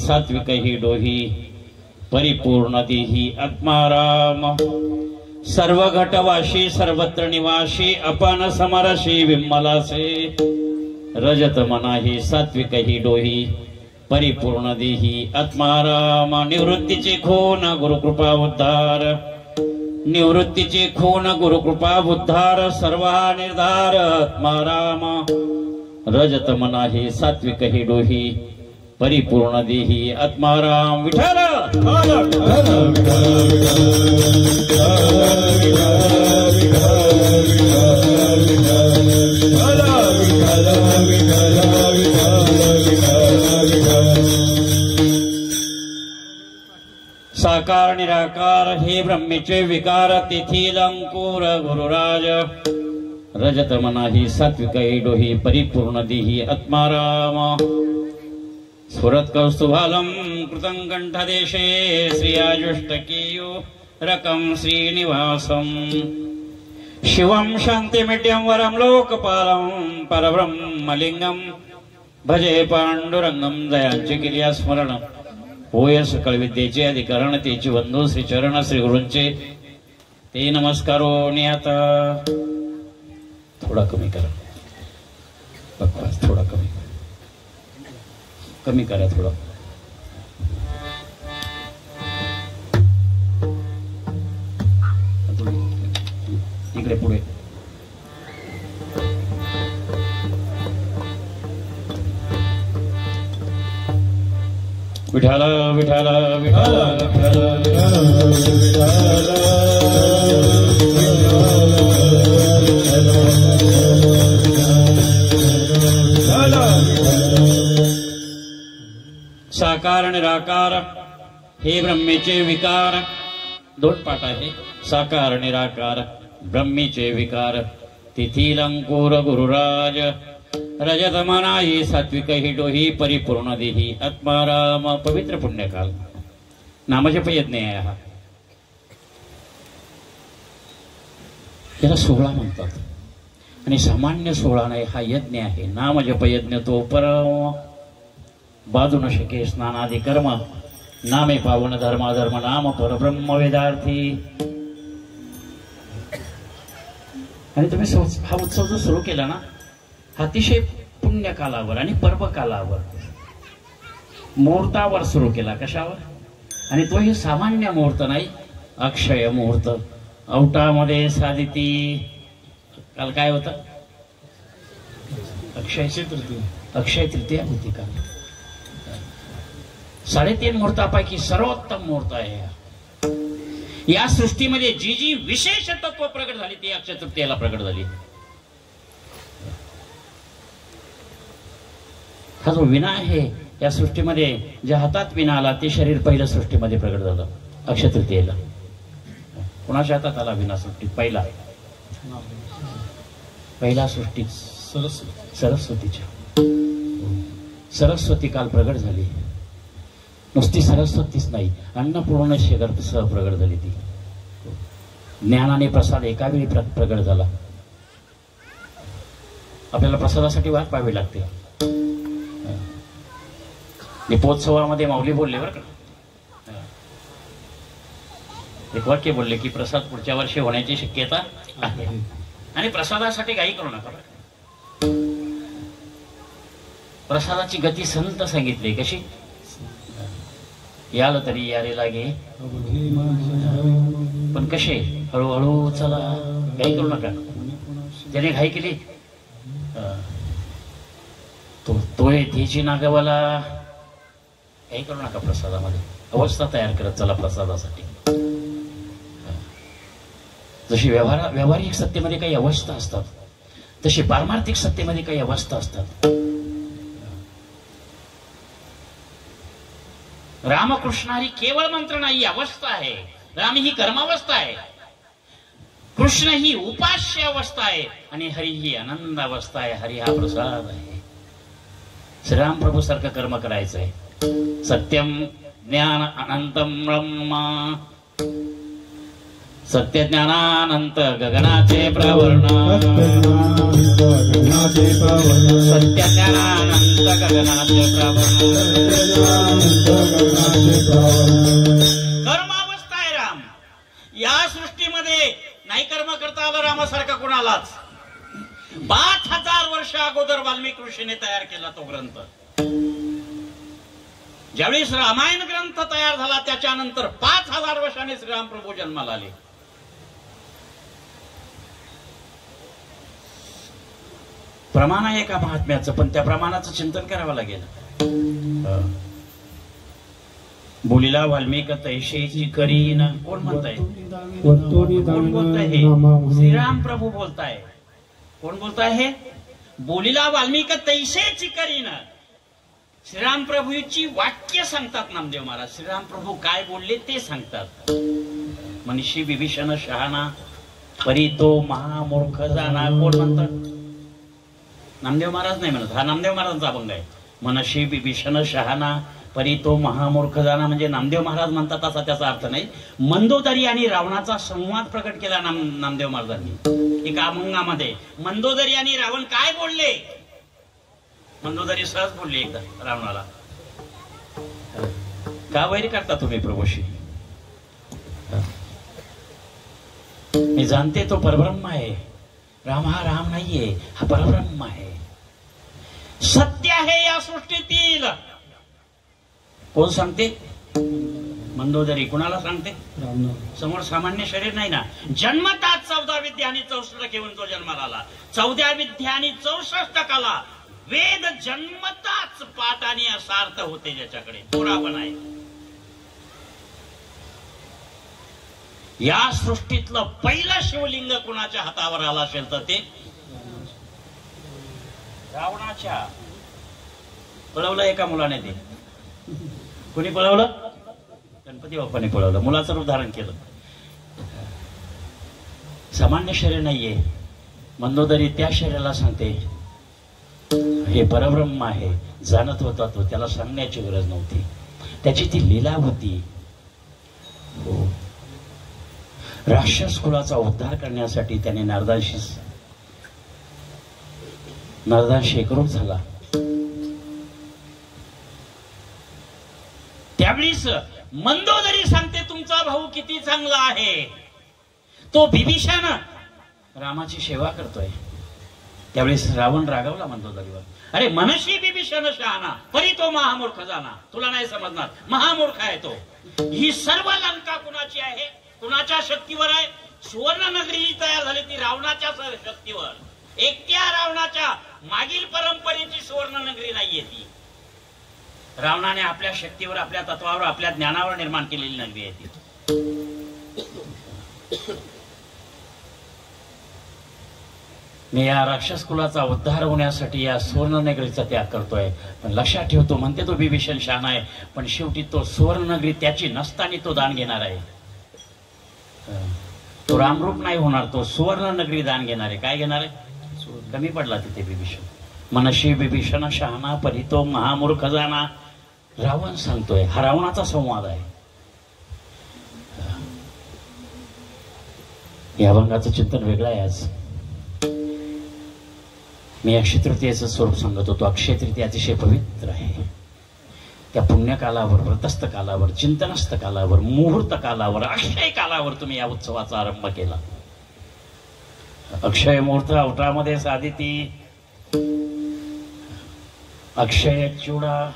सात्विक ही डोही परिपूर्ण देही आत्माराम सर्व घटवाशी सर्वत्र निवासी अपन समरशी विमलासे रजत मनाही सात्विक ही डोही परिपूर्ण देही आत्माराम निवृत्तीचे खून गुरुकृपा उद्धार निवृत्तीचे खून गुरुकृपा उद्धार सर्व निर्धार आत्माराम रजत मनाही सात्विक ही डोही परिपूर्ण देही आत्माराम विठ्ठल साकार निराकार हे ब्रह्मेचे विकार तिथील अंकुर गुरुराज रजत मनाही सात्विक डोही परिपूर्ण देही आत्माराम स्फुरत कौस्तुभालम कृतं कंठदेशे श्रियाजुष्टकीयो रकं श्रीनिवासम शिवं शांतिमेट्यं वरं लोकपालं परब्रह्मलिंगं भजे पांडुरंगं जयांचे केल्या स्मरण होय सकळ विद्येचे अधिकरण तेची वंदू श्री चरण श्री गुरूंचे ते नमस्कारो आता थोडा कमी करा बकवास थोडा कमी करा थोडा इकडे पुढे विठाला विठाला विठाला साकार निराकार हे ब्रह्मेचे विकार दोन पाठ आहे साकार निराकार ब्रह्मेचे विकार तिथील अंकुर गुरुराज रजत मनाही सात्विक ही डोही परिपूर्ण देही आत्माराम पवित्र पुण्यकाल नामजप यज्ञ आहे हा याला सोहळा म्हणतात आणि सामान्य सोहळा नाही हा यज्ञ आहे नामजप यज्ञ तो परम बाजू न शके स्नानादि कर्म नामे पावन धर्माधर्म नाम परब्रह्म वेदार्थी आणि तुम्ही हा उत्सव जो सुरू केला ना अतिशय पुण्यकालावर आणि पर्वकालावर मुहूर्तावर सुरू केला कशावर आणि तो हे सामान्य मुहूर्त नाही अक्षय मुहूर्त औटामध्ये साधिती काल काय होतं अक्षय तृतीया होती काल 3.5 मुहूर्तापैकी सर्वोत्तम मुहूर्त आहे या सृष्टीमध्ये जी जी विशेष तत्व प्रगट झाली ती अक्षय तृतीयाला प्रगट झाली हा जो विना आहे या सृष्टीमध्ये ज्या हातात विना आला ते शरीर पहिल्या सृष्टीमध्ये प्रगट झालं अक्षय तृतीयेला कुणाच्या हातात आला विना सृष्टीत पहिला सृष्टीत सरस्वतीच्या सरस्वती काल प्रगट झाली नुसती सरस्वतीच नाही अन्नपूर्ण शेखर सह प्रगट झाली ती ज्ञानाने प्रसाद एका वेळी प्रगट झाला आपल्याला प्रसादासाठी वाट पाहावी लागते दीपोत्सवामध्ये माऊली बोलले बरं का एक वाक्य बोलले की प्रसाद पुढच्या वर्षी होण्याची शक्यता आहे आणि प्रसादासाठी काही करू नका प्रसादाची गती संत सांगितली कशी याल तरी यारे लागे पण कसे हळूहळू चला काही करू नका त्याने घाई केली तो त्याची नागवाला काही करू नका प्रसादामध्ये अवस्था तयार करत चला प्रसादासाठी जशी व्यावहारिक सत्तेमध्ये काही अवस्था असतात तशी पारमार्थिक सत्तेमध्ये काही अवस्था असतात रामकृष्ण ही केवळ मंत्र नाही अवस्था आहे राम ही कर्मावस्था आहे कृष्ण ही उपास्य अवस्था आहे आणि हरी ही आनंद अवस्था आहे हरी हा प्रसाद आहे श्रीराम प्रभू सारखं कर्म करायचं आहे सत्यम ज्ञान अनंतम ब्रह्म सत्यज्ञानानंत गगनाचे प्रवर्ण, सत्यज्ञानानंत गगनाचे प्रवर्ण. कर्मावस्था आहे राम. या सृष्टीमध्ये नाही कर्म करता आलं रामासारखा कोणालाच. 5000 वर्ष अगोदर वाल्मिकी ऋषीने तयार केला तो ग्रंथ. ज्यावेळी रामायण ग्रंथ तयार झाला त्याच्यानंतर 5000 वर्षांनी श्रीराम प्रभू जन्माला आले. प्रमाण आहे का महात्म्याचं, पण त्या प्रमाणाचं चिंतन करावं लागेल. बोलीला वाल्मिक तैशेची करीन. कोण म्हणताय? कोण बोलताय? हे श्रीराम प्रभू बोलताय. कोण बोलताय? हे बोलीला वाल्मिक तैशेची करीन. श्रीराम प्रभूची वाक्य सांगतात नामदेव महाराज. श्रीराम प्रभू काय बोलले ते सांगतात. मनीषी विभीषण शहाणा परी तो महामूर्ख जाणा. कोण म्हणतात? नामदेव महाराज नाही म्हणत. हा नामदेव महाराजांचा अभंग आहे. मनशी विभीषण शहाणा परी तो महामूर्ख जाणा म्हणजे नामदेव महाराज म्हणतात असा त्याचा अर्थ नाही. मंदोदरी आणि रावणाचा संवाद प्रकट केला नामदेव महाराजांनी एका अभंगामध्ये. मंदोदरी आणि रावण काय बोलले? मंदोदरी सहज बोलली एकदा रावणाला, का वैर करता तुम्ही प्रभूशी? मी जाणते तो परब्रह्म आहे. राम हा राम नाहीये, हा परब्रह्म आहे. सत्य आहे या सृष्टीतील. कोण सांगते? मंदोदरी. कुणाला सांगते? समोर सामान्य शरीर नाही ना. जन्मतात 14 विद्या आणि 64 घेऊन तो जन्माला आला. 14 विद्या आणि 64 कला. वेद जन्मताच पाठ आणि असार्थ होते ज्याच्याकडे. थोडा पण आहे. या सृष्टीतलं पहिलं शिवलिंग कुणाच्या हातावर आला असेल तर ते रावणाच्या. पळवलं एका मुलाने. ते कोणी पळवलं? गणपती बाप्पाने पळवलं. मुलाचं उदाहरण केलं. सामान्य शरीर नाहीये. मंदोदरी त्या शरीराला सांगते हे परब्रह्म आहे. जाणत होता तो, त्याला सांगण्याची गरज नव्हती. त्याची ती लीला होती. हो, राक्षस कुलाचा उद्धार करण्यासाठी त्याने नरदांशी एकरूप झाला. त्यावेळीस मंदोदरी सांगते तुमचा भाऊ किती चांगला आहे. तो बिभीषण रामाची सेवा करतोय. त्यावेळेस रावण रागवला मंदोदरीवर. अरे मनशी बिभीषण शहाणा परी तो महामूर्ख जाणा. तुला नाही समजणार, महामूर्ख आहे तो. ही सर्व लंका कुणाची आहे? कुणाच्या शक्तीवर आहे? सुवर्ण नगरी जी तयार झाली ती रावणाच्या शक्तीवर. एकट्या रावणाच्या मागील परंपरेची सुवर्ण नगरी नाहीये ती. रावणाने आपल्या शक्तीवर, आपल्या तत्वावर, आपल्या ज्ञानावर निर्माण केलेली नगरी आहे ती. मी या राक्षस कुलाचा उद्धार होण्यासाठी या सुवर्ण नगरीचा त्याग करतोय. पण लक्षात ठेवतो, म्हणते तो बिभीषण शहाणा आहे, पण शेवटी तो सुवर्ण नगरी त्याची नसताना तो दान घेणार आहे. तो रामरूप नाही होणार, तो सुवर्ण नगरी दान घेणार आहे. काय घेणार आहे? कमी पडला तिथे बिभीषण. मनशी बिभीषण शहाणा परी तो महामूर्ख जाणा. रावण सांगतोय. हा रावणाचा संवाद आहे. या अभंगाचं चिंतन वेगळं आहे. आज मी अक्षय तृतीयेचं स्वरूप सांगत होतो. अक्षय तृतीया अतिशय पवित्र आहे. त्या पुण्यकालावर, व्रतस्थ कालावर, चिंतनस्थ कालावर, मुहूर्त कालावर, अक्षय कालावर तुम्ही या उत्सवाचा आरंभ केला. अक्षय मुहूर्त अवतारामध्ये साधिती अक्षय चुडा.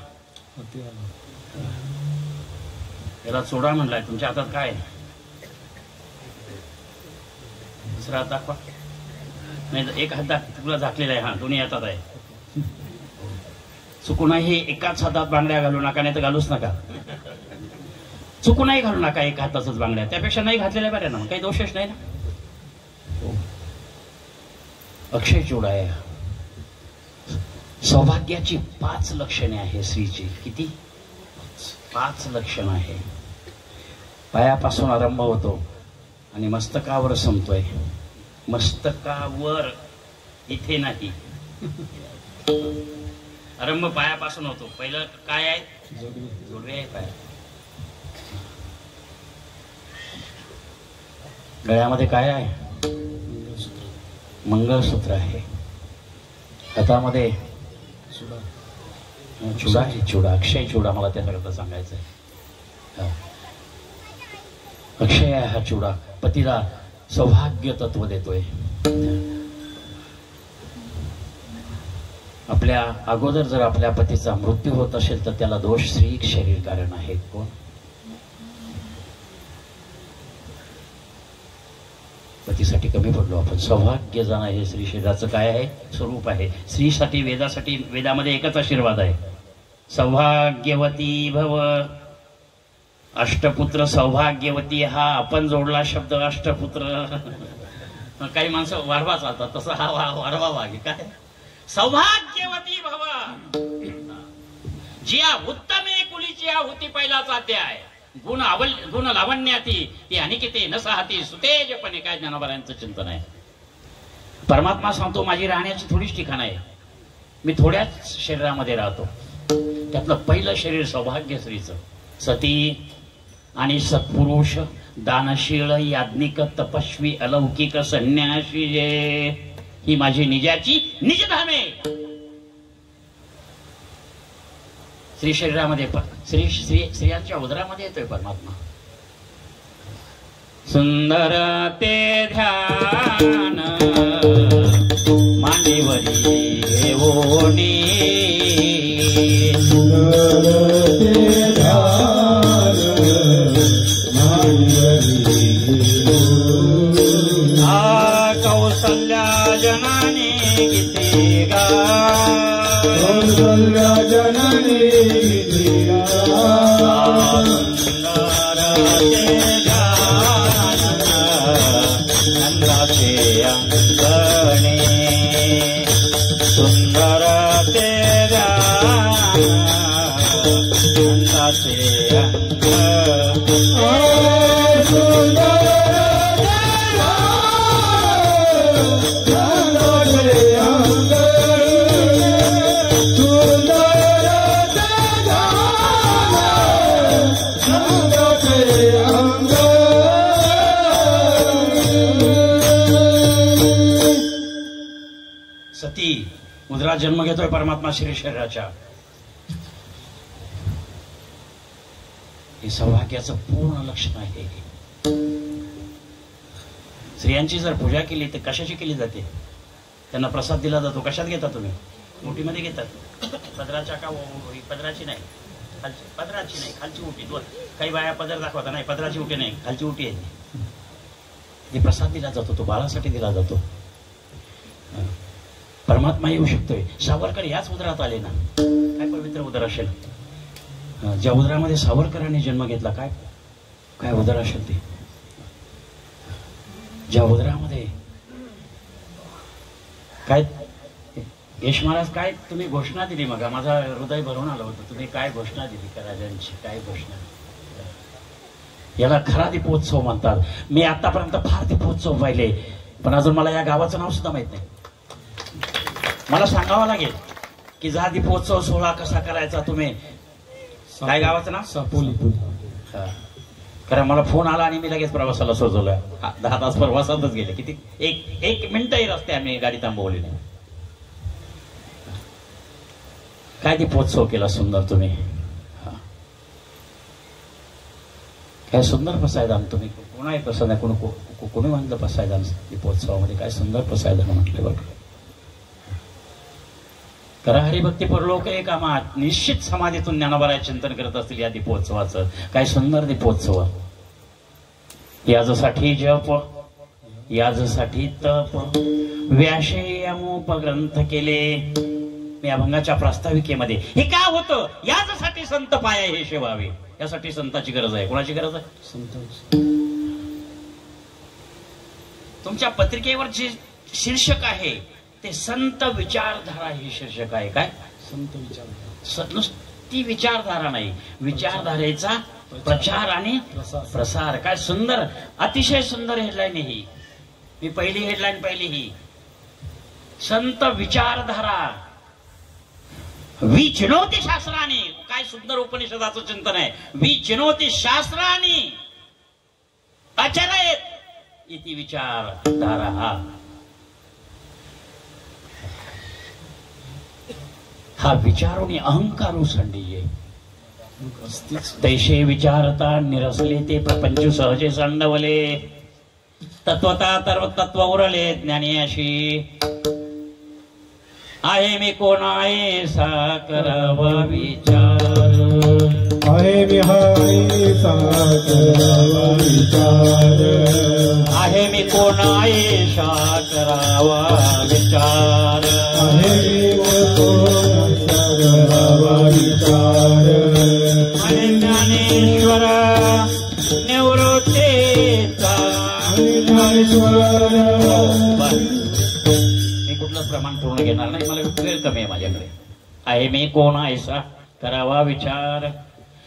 याला चुडा म्हणलाय. तुमच्या हातात काय? दुसरा हात दाखवा. नाही, एक हात तुला झाकलेला आहे. हा, दोन्ही हातात आहे. चुकूनही एकाच हातात बांगड्या घालू नका, नाही तर घालूच नका. चुकूनही घालू नका एक हातातच बांगड्या. त्यापेक्षा नाही घातलेल्या बऱ्या ना, काही दोषच नाही ना. अक्षय चूडा आहे. सौभाग्याची 5 लक्षणे आहे स्त्रीची. किती? 5 लक्षण आहे. पायापासून आरंभ होतो आणि मस्तकावर संपतोय. मस्तकावर, इथे नाही. आरंभ पायापासून होतो. पहिलं काय आहे? जोडवे आहे पाय. गळ्यामध्ये काय आहे? मंगळसूत्र आहे. हातामध्ये चुडा आहे. चुडा, अक्षय चुडा, मला त्याच्याकरता सांगायचं आहे. अक्षय आहे हा चुडा. पतीला सौभाग्य तत्व देतोय. आपल्या अगोदर जर आपल्या पतीचा मृत्यू होत असेल तर त्याला दोष स्त्री शरीर कारण आहे. कोण? पतीसाठी कमी पडलो आपण. सौभाग्य जाणं हे स्त्री शरीराचं काय आहे? स्वरूप आहे. स्त्रीसाठी वेदासाठी वेदामध्ये एकच आशीर्वाद आहे, सौभाग्यवती भव. अष्टपुत्र सौभाग्यवती हा आपण जोडला शब्द अष्टपुत्र. काही माणसं वाढवा चालतात, तसं हा वाढवा वागे काय? सौभाग्यवती भव. जिया उत्तमे कुलीची होती पहिलाच अध्याय. गुण लावण्याती ती अनिकिते नसाहती सुतेजपणे. काय ज्ञानोबारांचं चिंतन आहे. परमात्मा सांगतो माझी राहण्याची थोडीच ठिकाण आहे, मी थोड्याच शरीरामध्ये राहतो. त्यातलं पहिलं शरीर सौभाग्य स्त्रीचं. सती आणि सत्पुरुष, दानशील, याज्ञिक, तपस्वी, अलौकिक, संन्यासी ही माझी निजाची निजधामे. स्त्री शरीरामध्ये स्त्रियांच्या उदरामध्ये येतोय परमात्मा. सुंदर ते ध्यान मांडीवरी घेऊनी. कौसल्या जनाने गीते गा. कौसल्या जनाने गीते गा. नंदाचे अंगणे सुंदर ते नंदाचे अंग. सती उदरात जन्म घेतोय परमात्मा श्री शरीराच्या. हे सौभाग्याचं पूर्ण लक्षण आहे. स्त्रियांची जर पूजा केली तर कशाची केली जाते? त्यांना प्रसाद दिला जातो. कशात घेता तुम्ही? ओटीमध्ये घेतात. पदराच्या का? पदराची नाही, खालची. पदराची नाही, खालची ओटी. दोन काही बाया पदर दाखवता, नाही पदराची ओटी नाही, खालची ओटी आहे. ते प्रसाद दिला जातो, तो बाळासाठी दिला जातो. परमात्मा येऊ शकतोय. सावरकर याच उदरात आले ना. काय पवित्र उदर असेल. ज्या उदरामध्ये सावरकरांनी जन्म घेतला, काय काय उदर असेल ते. ज्या उदरामध्ये काय यश महाराज, काय तुम्ही घोषणा दिली? मग माझा हृदय भरून आलं होतं. तुम्ही काय घोषणा दिली का राजांची? काय घोषणा? याला खरा दीपोत्सव म्हणतात. मी आतापर्यंत फार दीपोत्सव पाहिले, पण अजून मला या गावाचं नाव सुद्धा माहित नाही. मला सांगावं लागेल की जा दीपोत्सव सोहळा कसा करायचा. तुम्ही काय गावाचं नाव? सापोली. कारण मला फोन आला आणि मी लगेच प्रवासाला सोजवलं. 10 तास प्रवासातच गेले. किती? एक मिनिटही रस्ते आम्ही गाडी थांबवली नाही. काय दीपोत्सव केला सुंदर तुम्ही. काय सुंदर पसायदान तुम्ही. कोणाही प्रसन्न कोणी म्हणलं पसायदान दीपोत्सवामध्ये. काय सुंदर पसायदान म्हटलं बघ. करा हरिभक्ती परलोक एक कामात. निश्चित समाधीतून ज्ञानोबाराय चिंतन करत असतील या दीपोत्सवाचं. काय सुंदर दीपोत्सव. याजसाठी जप, याजसाठी तप, व्यासे अमोप ग्रंथ केले. मी अभंगाच्या प्रास्ताविकेमध्ये हे का होतं? यासाठी संत पाया हे शेवावे. यासाठी संताची गरज आहे. कोणाची गरज आहे? संतांची. तुमच्या पत्रिकेवर जे शीर्षक आहे ते संत विचारधारा हे शीर्षक आहे. काय? संत विचारधारा. नुसती विचारधारा नाही, विचारधारेचा प्रचार आणि प्रसार. काय सुंदर, अतिशय सुंदर हेडलाईन ही. मी पहिली हेडलाईन पाहिली ही. संत विचारधारा विचिनोती शास्त्राने. काय सुंदर उपनिषदाचं चिंतन आहे. विचिनोती शास्त्राने अचरयेत इति विचार धारा हा विचारोनी अहंकारू संडीये तैसे विचारता निरसले ते प्रपंच सहजे संडवले तत्वता तत्व उरले ज्ञानी अशी आहे मी कोण आहे सा करावा विचार आहे मी हाय सा करावा विचार आहे मी कोण आहे सा करावा विचार आहे मी कोण सा करावा विचार आहे ज्ञानेश्वर निवृत्तीचा मी कुठलंच प्रमाण पूर्ण घेणार नाही मला वेळ कमी आहे माझ्याकडे आहे मी कोण ऐसा करावा विचार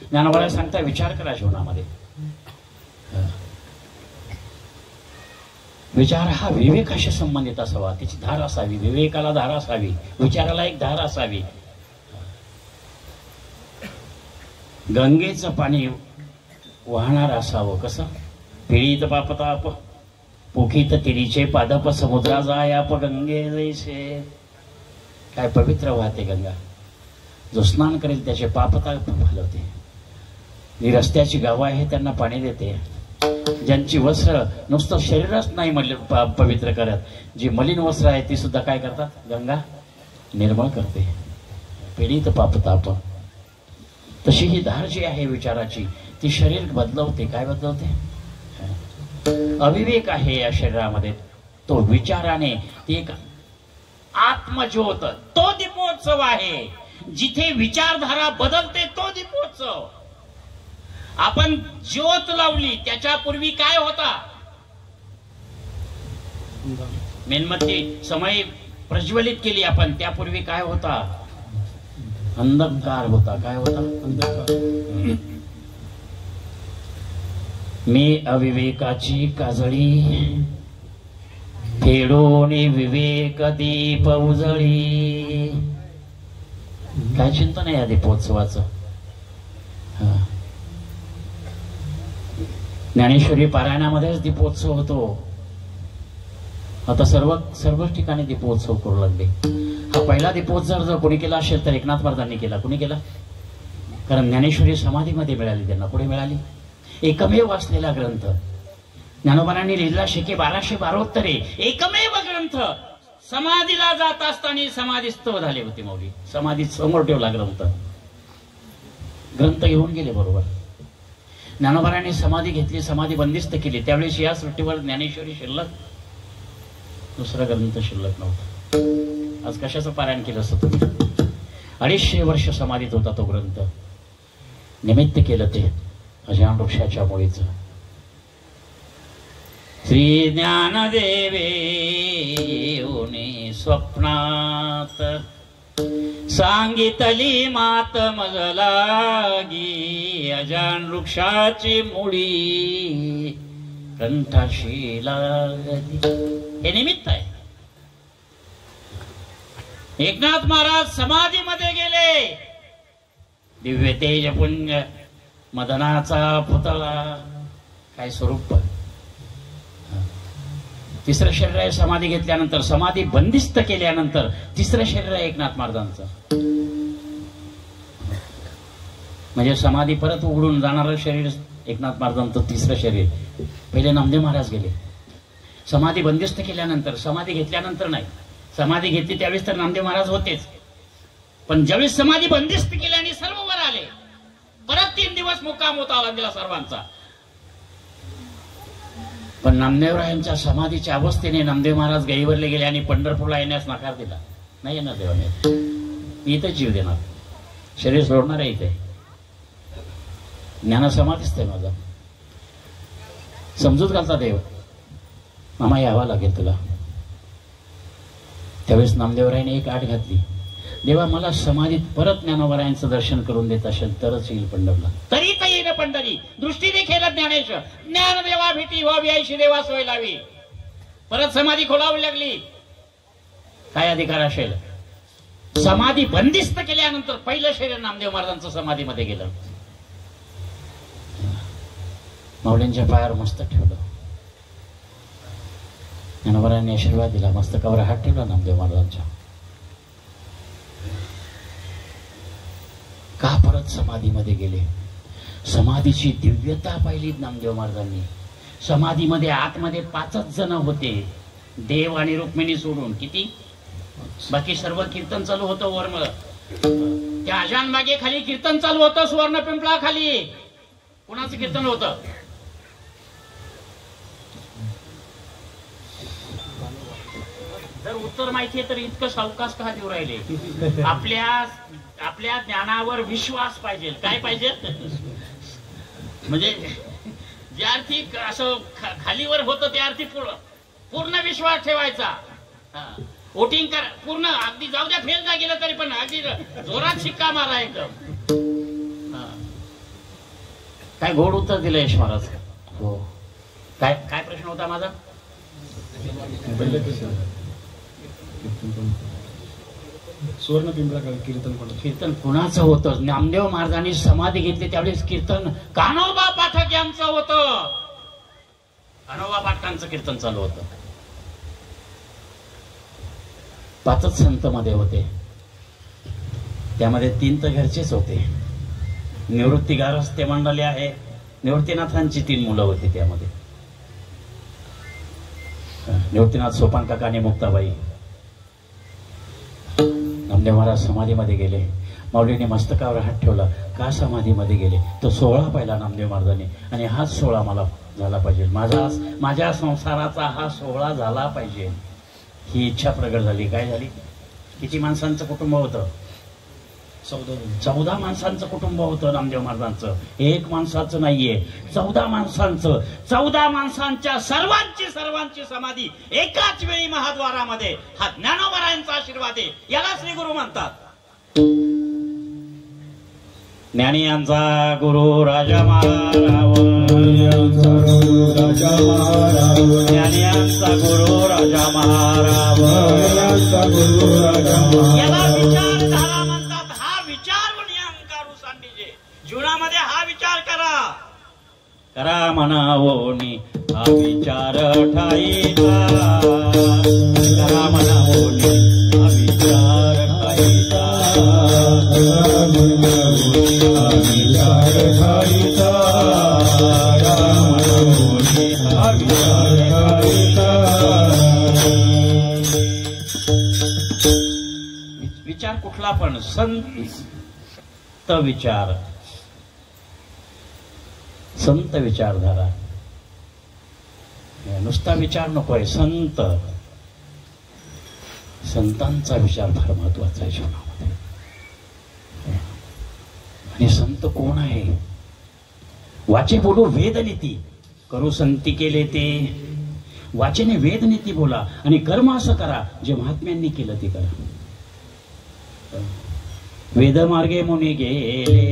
ज्ञानोबा सांगता विचार करा जीवनामध्ये विचार हा विवेकाशी संबंधित असावा त्याची धार असावी विवेकाला धार असावी विचाराला एक धार असावी गंगेचं पाणी वाहणार असावं कसं पिळीत पापताप पोखीत तिरीचे पादप समुद्रा जायाप गंगे जैसे काय पवित्र वाहते गंगा जो स्नान करेल त्याचे पापताप घालवते जी रस्त्याची गावं आहे त्यांना पाणी देते ज्यांची वस्त्र नुसतं शरीरच नाही पवित्र करत जी मलिन वस्त्र आहे ती सुद्धा काय करतात गंगा निर्मळ करते पीडित पापताप तशी ही धार जी आहे विचाराची ती शरीर बदलवते काय बदलवते अविवेक आहे या शरीरामध्ये तो विचाराने ती एक आत्मज्योत तो दीपोत्सव आहे जिथे विचारधारा बदलते तो दीपोत्सव आपण ज्योत लावली त्याच्यापूर्वी काय होता मेणबत्ती समय प्रज्वलित केली आपण त्यापूर्वी काय होता अंधकार होता काय होता अंधकार मी अविवेकाची काजळी फेडून विवेक दीप उजळी काय चिंतन आहे या दीपोत्सवाचं ज्ञानेश्वरी पारायणामध्येच दीपोत्सव होतो आता सर्वच ठिकाणी दीपोत्सव करू लागले हा पहिला दीपोत्सव जर कोणी केला असेल तर एकनाथ महाराजांनी केला कोणी केला कारण ज्ञानेश्वरी समाधीमध्ये मिळाली त्यांना पुढे मिळाली एकमेव वाचलेला ग्रंथ ज्ञानोबांनी लिहिला शेके 1272 एकमेव ग्रंथ समाधीला जात असताना समाधीस्थ झाले होते मौली समाधी समोर ठेवला ग्रंथ घेऊन गेले बरोबर ज्ञानोबांनी समाधी घेतली समाधी बंदिस्त केली त्यावेळेस या सृष्टीवर ज्ञानेश्वरी शिल्लक दुसरा ग्रंथ शिल्लक नव्हता आज कशाचं पारायण केलं असतं तुम्ही 250 वर्ष समाधीत होता तो ग्रंथ निमित्त केलं ते अजान वृक्षाच्या मुळीचं श्री ज्ञानदेवे येऊनी स्वप्नात सांगितली मात मज लागी अजान वृक्षाची मुळी कंठाशी लागली हे निमित्त आहे एकनाथ महाराज समाधीमध्ये गेले दिव्य तेज पुंज मदनाचा पुतळा काय स्वरूप तिसरं शरीर आहे समाधी घेतल्यानंतर समाधी बंदिस्त केल्यानंतर तिसरं शरीर आहे एकनाथ महाराजांचं म्हणजे समाधी परत उघडून जाणारं शरीर एकनाथ महाराजांचं तिसरं शरीर पहिले नामदेव महाराज गेले समाधी बंदिस्त केल्यानंतर समाधी घेतल्यानंतर नाही समाधी घेतली त्यावेळेस तर नामदेव महाराज होतेच पण ज्यावेळेस समाधी बंदिस्त केली आणि सर्व वर आले परत 3 दिवस मुक्काम होता लागला सर्वांचा पण नामदेवरायांच्या समाधीच्या अवस्थेने नामदेव महाराज गैवरले गेले आणि पंढरपूरला येण्यास नकार दिला नाही येणार देवाने मी इथेच जीव देणार शरीर सोडणार आहे इथे ज्ञान समाधीच आहे माझा समजूत घालता देव मामा यावा लागेल तुला त्यावेळेस नामदेवरायाने एक आठ घातली देवा मला समाधीत परत ज्ञानोबरायांचं दर्शन करून देत असेल तरच येईल पंढरला तरी तर येईल पंढरी दृष्टी देखील ज्ञानेश ज्ञान देवा भीती व्हावी ऐशी देवा सोय लावी परत समाधी खोलावी लागली काय अधिकार असेल समाधी बंदिस्त केल्यानंतर पहिलं शरीर नामदेव महाराजांचं समाधीमध्ये गेलं माऊलींच्या पायावर मस्त ठेवलं ज्ञानोबारांनी आशीर्वाद दिला, मस्तकावर हात ठेवला नामदेव महाराजांच्या. का परत समाधीमध्ये गेले? समाधीची दिव्यता पाहिली नामदेव महाराजांनी. समाधीमध्ये आतमध्ये 5च जण होते, देव आणि रुक्मिणी सोडून. किती? बाकी सर्व कीर्तन चालू होतं वरमळ. त्या अजान मागे खाली कीर्तन चालू होतं, सुवर्ण पिंपळा खाली. कुणाचं कीर्तन होतं? जर उत्तर माहिती आहे तर इतकं सावकाश का देऊ राहिले? आपल्या ज्ञानावर विश्वास पाहिजे. काय पाहिजे? म्हणजे ज्या अर्थी असं खालीवर होतं त्या अर्थी पूर्ण विश्वास ठेवायचा. वोटिंग करा पूर्ण, अगदी जाऊ द्या फेल जा गेलं तरी पण अगदी जोरात शिक्का मारा एकदम. काय गोड उत्तर दिलं यश महाराज. हो. काय काय प्रश्न होता माझा? सुवर्ण पिंपळा कीर्तन कुणाचं होतं? नामदेव महाराजांनी समाधी घेतली त्यावेळेस कीर्तन कान्होबा पाठक यांचं होतं. कान्होबा पाठकांचं कीर्तन चालू होतं. 5च संत मध्ये होते, त्यामध्ये 3 तर घरचेच होते. निवृत्ती गारस्ते मंडळी आहे, निवृत्तीनाथांची 3 मुलं होती त्यामध्ये. निवृत्तीनाथ सोपान काका आणि मुक्ताबाई. नामदेव महाराज समाधीमध्ये गेले. माऊलीने मस्तकावर हात ठेवला. का समाधीमध्ये गेले? तो 16 पाहिला नामदेव महाराजांनी, आणि हाच 16 मला झाला पाहिजे. माझ्या संसाराचा हा 16 झाला पाहिजे, ही इच्छा प्रगट झाली. काय झाली? किती माणसांचं कुटुंब होतं? 14 माणसांचं कुटुंब होतं नामदेव महाराजांचं. 1 माणसाचं नाहीये, 14 माणसांचं. 14 माणसांच्या सर्वांची समाधी एकाच वेळी महाद्वारामध्ये. हा ज्ञानोबारायांचा आशीर्वाद आहे. याला श्री गुरु म्हणतात. ज्ञानियांचा गुरु राजा महाराव, ज्ञानियांचा गुरु राजा महाराव, याला विचार झाला म्हणतात. हा विचार अंकारू सांडीजे. जीवनामध्ये हा विचार करा म्हणावोनी हा विचार ठाईचा. करा म्हणावोनी हा विचार ठाईचा. विचार कुठला पण संत विचार, संत विचारधारा. नुसता विचार नकोय, संतांचा विचार फार महत्वाचा आहे जीवनामध्ये. आणि संत कोण आहे? वाचे बोलू वेदनीती, करू संती केले ते. वाचेने वेदनीती बोला आणि कर्म असं करा जे महात्म्यांनी केलं ते करा. वेदमार्गे मुनी गेले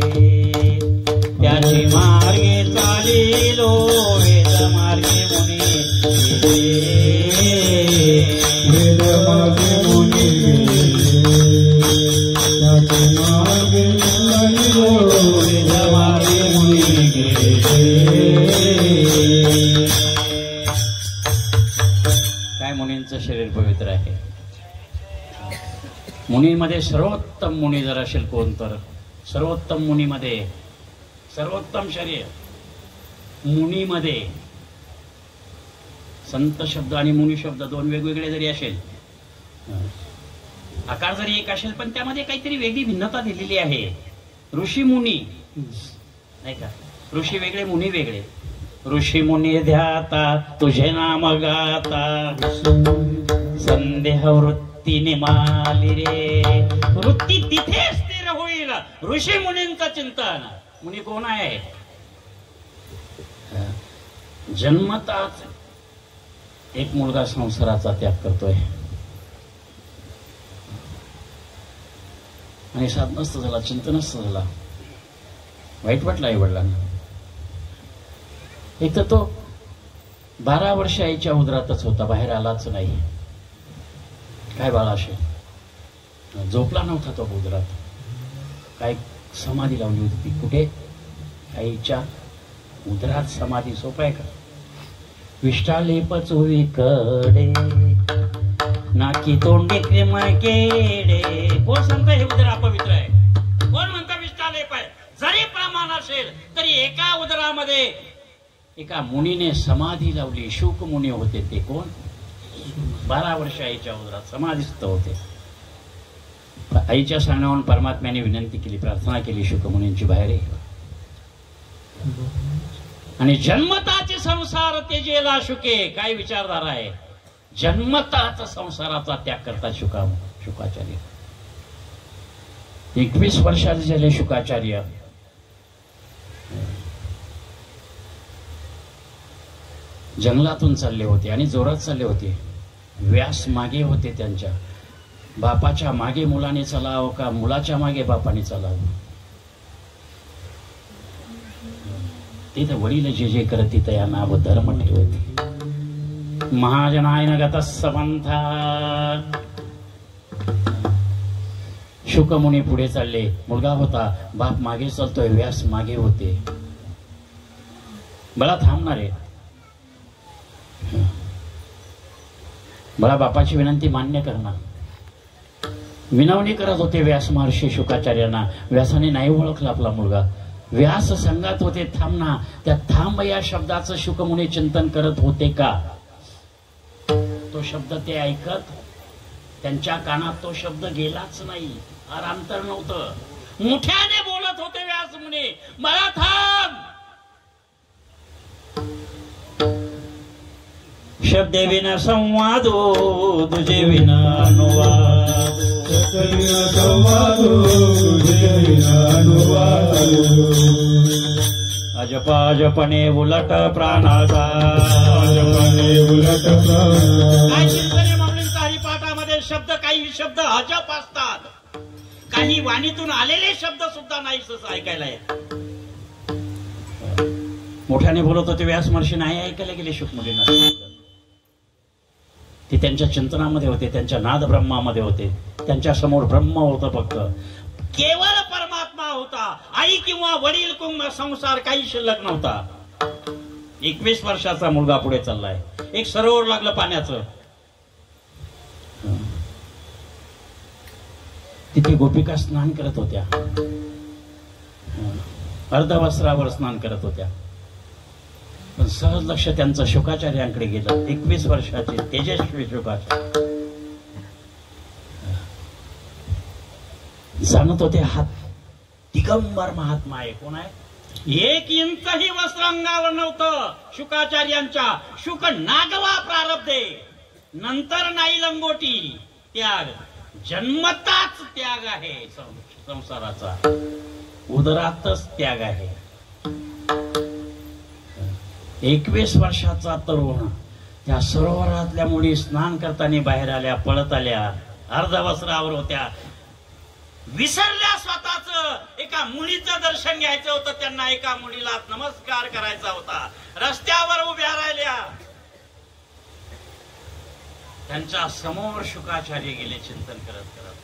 त्याची मार्गे चालिलो. वेदमार्गे मुनी गेले, वेदमार्गे मुनी त्याची मार्गे चालिलो. वेदमार्गे मुनी गेले. काय मुनींचं शरीर पवित्र आहे. मुनीमध्ये सर्वोत्तम मुनी जर असेल कोण तर सर्वोत्तम मुनीमध्ये, सर्वोत्तम शरीर मुनीमध्ये. संत शब्द आणि मुनी शब्द 2 वेगवेगळे जरी असेल, आकार जरी एक असेल, पण त्यामध्ये काहीतरी वेगळी भिन्नता दिलेली आहे. ऋषी मुनी नाही का? ऋषी वेगळे, मुनी वेगळे. ऋषी मुनी ध्याता तुझे नाम गाता. संदेह वृत्ती निमाली रे. वृत्ती तिथे स्थिर होईल. ऋषी मुनींचं चिंतन. मुनी कोण आहे? जन्मताच एक मुलगा संसाराचा त्याग करतोय आणि साधनच झाला, चिंतनच झाला. वाईट वाटलं आई वडिलांना. एक तर तो 12 वर्ष आईच्या उदरातच होता, बाहेर आलाच नाही. काय बाळा असेल, झोपला नव्हता तो उदरात. काय समाधी लावली होती ती कुठे? आईच्या उदरात समाधी. सोपं आहे का? विष्टाले पचोवी कडे नाकी तोंडी क्रिम केडे. कोण सांगतं हे उदर अपवित्र आहे? कोण म्हणतं विष्टालेप आहे? जरी प्रमाण असेल तरी एका उदरामध्ये एका मुनीने समाधी लावली. शुक मुनी होते ते. कोण? 12 वर्ष आईच्या उदरात समाधीस्थ होते. आईच्या सांगण्यावरून परमात्म्याने विनंती केली, प्रार्थना केली, शुकमुनींची बाहेर ये. आणि जन्मताचे संसार तेजेला शुके. काय विचारधारा आहे? जन्मताच संसाराचा त्याग करतात शुकाचार्य. 21 वर्षाचे झाले शुकाचार्य. जंगलातून चालले होते आणि जोरात चालले होते. व्यास मागे होते. त्यांच्या बापाच्या मागे मुलाने चालावं का मुलाच्या मागे बापाने चालावं? तिथं वडील जे जे करत तिथं या नाव धर्म ठेवते. महाजनायन गत समंथा. शुकमुनी पुढे चालले. मुलगा होता, बाप मागे चालतोय, व्यास मागे होते. मला थांबणारे. मला बापाची विनंती मान्य करणार. विनवणी करत होते व्यास महर्षी शुकाचार्यांना. व्यासाने नाही ओळखला आपला मुलगा. व्यास सांगत होते थांब ना. त्या थांब या शब्दाचं शुकमुनी चिंतन करत होते का? तो शब्द ते ऐकत त्यांच्या कानात तो शब्द गेलाच नाही. आरांतर नव्हतं. मोठ्याने बोलत होते व्यास मुनी, मला थांब. शब्दे विना संवादो तुझे विना अनुवाद. अजपाजपणे उलट प्राणाचा. काय चिंतने माऊलींचा हरिपाठामध्ये शब्द, काही शब्द अजप असतात, काही वाणीतून आलेले शब्द सुद्धा नाही असं ऐकायला येत. मोठ्याने बोलत होते व्यास महर्षी, नाही ऐकायला गेले शुकमुनींना. ते त्यांच्या चिंतनामध्ये होते, त्यांच्या नाद ब्रह्मामध्ये होते. त्यांच्या समोर ब्रह्म होतं फक्त. केवळ परमात्मा होता. आई किंवा वडील किंवा संसार काही शिल्लक नव्हता. 21 वर्षाचा मुलगा पुढे चाललाय. एक सरोवर लागलं पाण्याचं. तिथे गोपिका स्नान करत होत्या. अर्धवस्त्रावर स्नान करत होत्या. पण सहज लक्ष त्यांचं शुकाचार्यांकडे गेलं. 21 वर्षाचे तेजस्वी शुकाचार्य जाणत होते हात दिगंबर महात्मा आहे. कोण आहे? 1 इंचही वस्त्र अंगावर नव्हतं शुकाचार्यांच्या. शुक नागवा प्रारब्धे. नंतर नाही लंगोटी. त्याग जन्मताच त्याग आहे संसाराचा. उदरातच त्याग आहे. 21 वर्षाचा तरुण त्या सरोवरातल्या मुली स्नान करताना बाहेर आल्या, पळत आल्या, अर्धवस्त्रावर होत्या. विसरल्या स्वतःच. एका मुलीचं दर्शन घ्यायचं होतं त्यांना. एका मुलीला नमस्कार करायचा होता. रस्त्यावर उभ्या राहिल्या. त्यांच्या समोर शुकाचार्य गेले चिंतन करत करत.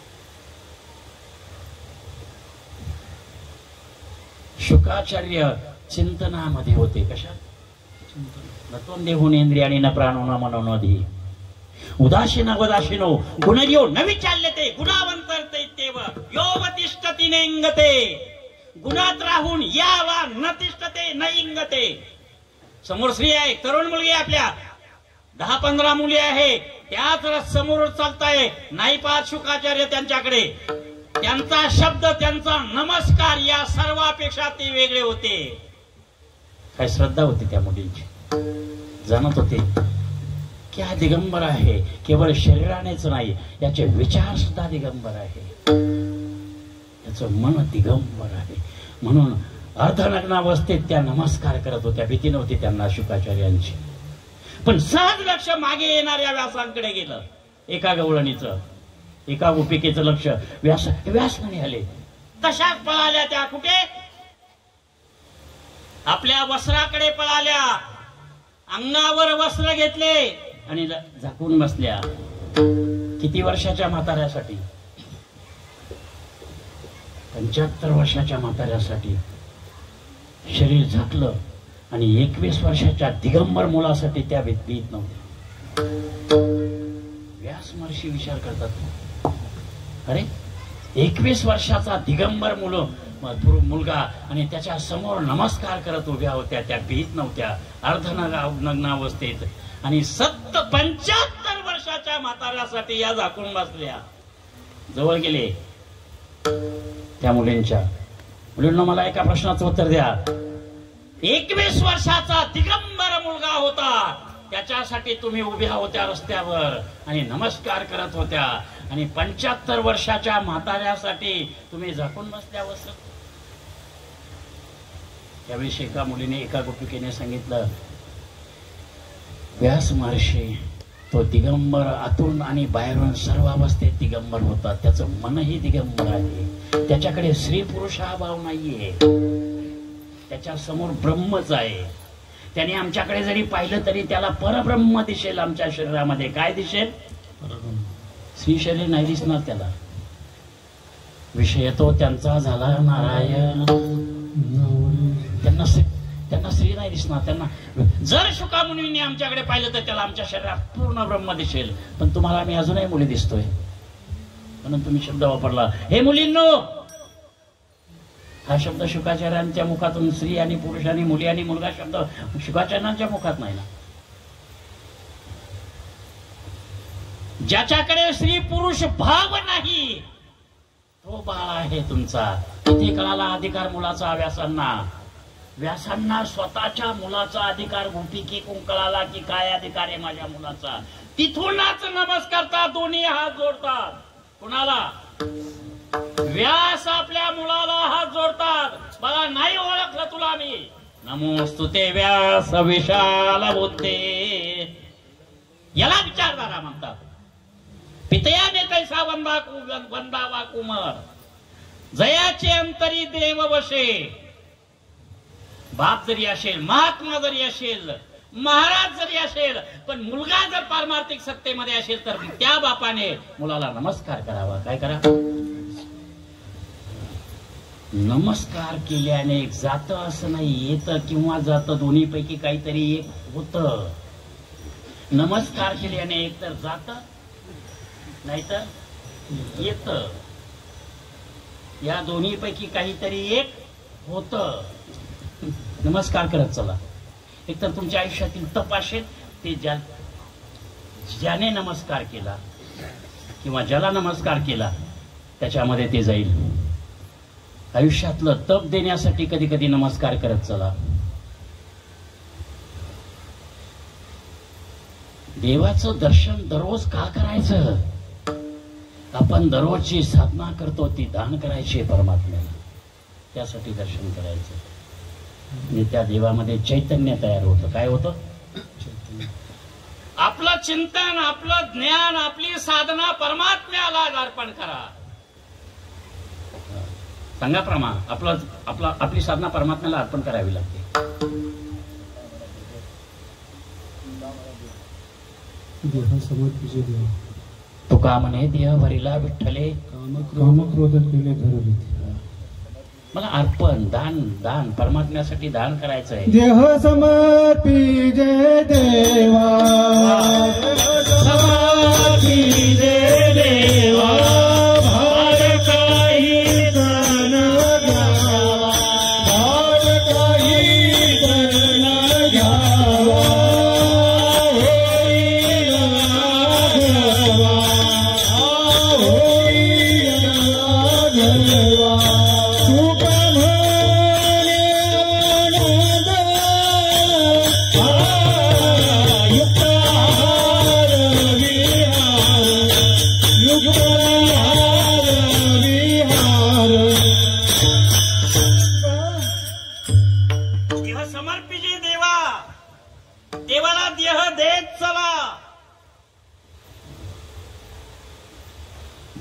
शुकाचार्य चिंतनामध्ये होते. कशात? नत्वं देहून इंद्रियाणी न प्राणो न मनोनधी. उदासीन वदासीनो गुणर्यो न विचाल्यते गुणावंतरते तेव योवतिष्ठती नेंगते. गुणात राहून यावा न तिष्ठते न इंगते. समोर स्त्री आहे, तरुण मुलगी आहे, आपल्या 10-15 मुली आहे. त्याच समोर चालताय. नाही पाहत शुकाचार्य त्यांच्याकडे. त्यांचा शब्द, त्यांचा नमस्कार या सर्वापेक्षा ते वेगळे होते. काय श्रद्धा होती त्या मुलींची. जाणत होते की हा दिगंबर आहे. केवळ शरीरानेच नाही, याचे विचार सुद्धा दिगंबर आहे. याचं मन दिगंबर आहे. म्हणून अर्धनग्नावस्थेत त्या नमस्कार करत होत्या. भीती नव्हती त्यांना शुकाचार्यांची. पण सहज लक्ष मागे येणाऱ्या व्यासांकडे गेलं. एका गवळणीचं, एका गोपिकेचं लक्ष व्यास म्हणे आले. तशाच पळाल्या त्या. कुठे? आपल्या वस्त्राकडे पळाल्या. अंगावर वस्त्र घेतले आणि झाकून बसल्या. किती वर्षाच्या म्हाताऱ्यासाठी? 75 वर्षाच्या म्हाताऱ्यासाठी शरीर झाकलं आणि 21 वर्षाच्या दिगंबर मुलासाठी त्या भीत नव्हत्या. व्यास महर्षी विचार करतात, अरे 21 वर्षाचा दिगंबर मुलगा आणि त्याच्या समोर नमस्कार करत उभ्या होत्या, त्या भीत नव्हत्या, अर्धनग्नावस्थेत. आणि 75 वर्षाच्या म्हाताऱ्यासाठी या झाकून बसल्या. जवळ गेले त्या मुलींना, मला एका प्रश्नाचं उत्तर द्या. 21 वर्षाचा दिगंबर मुलगा होता, त्याच्यासाठी तुम्ही उभ्या होत्या रस्त्यावर आणि नमस्कार करत होत्या, आणि 75 वर्षाच्या म्हाताऱ्यासाठी तुम्ही झाकून बसल्या बसत. त्यावेळी एका मुलीने एका गुटुकीने सांगितलं, व्यास महर्षी तो दिगंबर आतून आणि बाहेरून सर्व अवस्थेत दिगंबर होता, त्याचं मनही दिगंबर आहे, त्याच्याकडे स्त्री पुरुष हा भाव नाहीये, त्याच्या समोर ब्रह्मच आहे. त्याने आमच्याकडे जरी पाहिलं तरी त्याला परब्रह्म दिसेल. आमच्या शरीरामध्ये काय दिसेल? स्त्री शरीर नाही दिसणार त्याला. विषय तो त्यांचा झाला नारायण, त्यांना स्त्री नाही दिसणार. त्यांना जर शुका मुनींनी आमच्याकडे पाहिलं तर त्याला आमच्या शरीरात पूर्ण ब्रह्म दिसेल. पण तुम्हाला आम्ही अजूनही मुली दिसतोय, म्हणून तुम्ही शब्द वापरला, हे मुलींनो. हा शब्द शुकाचार्यांच्या मुखातून स्त्री आणि पुरुष आणि मुली आणि मुलगा शब्द शुकाचार्यांच्या मुखात नाही ना. ज्याच्याकडे स्त्री पुरुष भाव नाही तो बाळ आहे तुमचा. तिथे कळाला अधिकार मुलाचा व्यासांना स्वतःच्या मुलाचा अधिकार गोपिकी कुंकळाला की काय अधिकार आहे माझ्या मुलाचा. तिथूनच नमस्कारता दोन्ही हात जोडतात. कुणाला? व्यास आपल्या मुलाला हात जोडतात. बघा, नाही ओळखलं तुला मी, नमोस्तुते व्यास विशाल बुद्धे. याला विचारधारा म्हणतात. पितयाने कैसा वंदावा कुमार, जयाचे अंतरी देव वशे. बाप जरी असेल, महात्मा जरी असेल, महाराज जरी असेल, पण मुलगा जर पारमार्थिक सत्तेमध्ये असेल तर त्या बापाने मुलाला नमस्कार करावा. काय करा? नमस्कार केल्याने एक जात असं नाही, येतं किंवा जातं, दोन्हीपैकी काहीतरी एक होतं. नमस्कार केल्याने एक तर जात नाही तर येतं. या दोन्हीपैकी काहीतरी एक होतं. नमस्कार करत चला. एक तर तुमच्या आयुष्यातील तप असेल ते ज्याने नमस्कार केला किंवा ज्याला नमस्कार केला त्याच्यामध्ये ते जाईल. आयुष्यातलं तप देण्यासाठी कधी कधी नमस्कार करत चला. देवाचं दर्शन दररोज का करायचं? आपण दररोजची साधना करतो ती दान करायची परमात्म्याला, त्यासाठी दर्शन करायचं. आणि त्या देवामध्ये चैतन्य तयार होतं. काय होतं? आपलं चिंतन, आपलं ज्ञान, आपली साधना परमात्म्याला अर्पण करा. सांगा प्रमा, आपली साधना परमात्म्याला अर्पण करावी लागते. तुका म्हणे देह भरिला विठ्ठले, काम क्रोध केले धरले. मला अर्पण, दान परमात्म्यासाठी दान करायचं आहे. देह समर्पी जय देवा, समर्पी जय देवा. भार काही तन घ्यावा, भार काही तन घ्यावा. देवाला देह देत चला.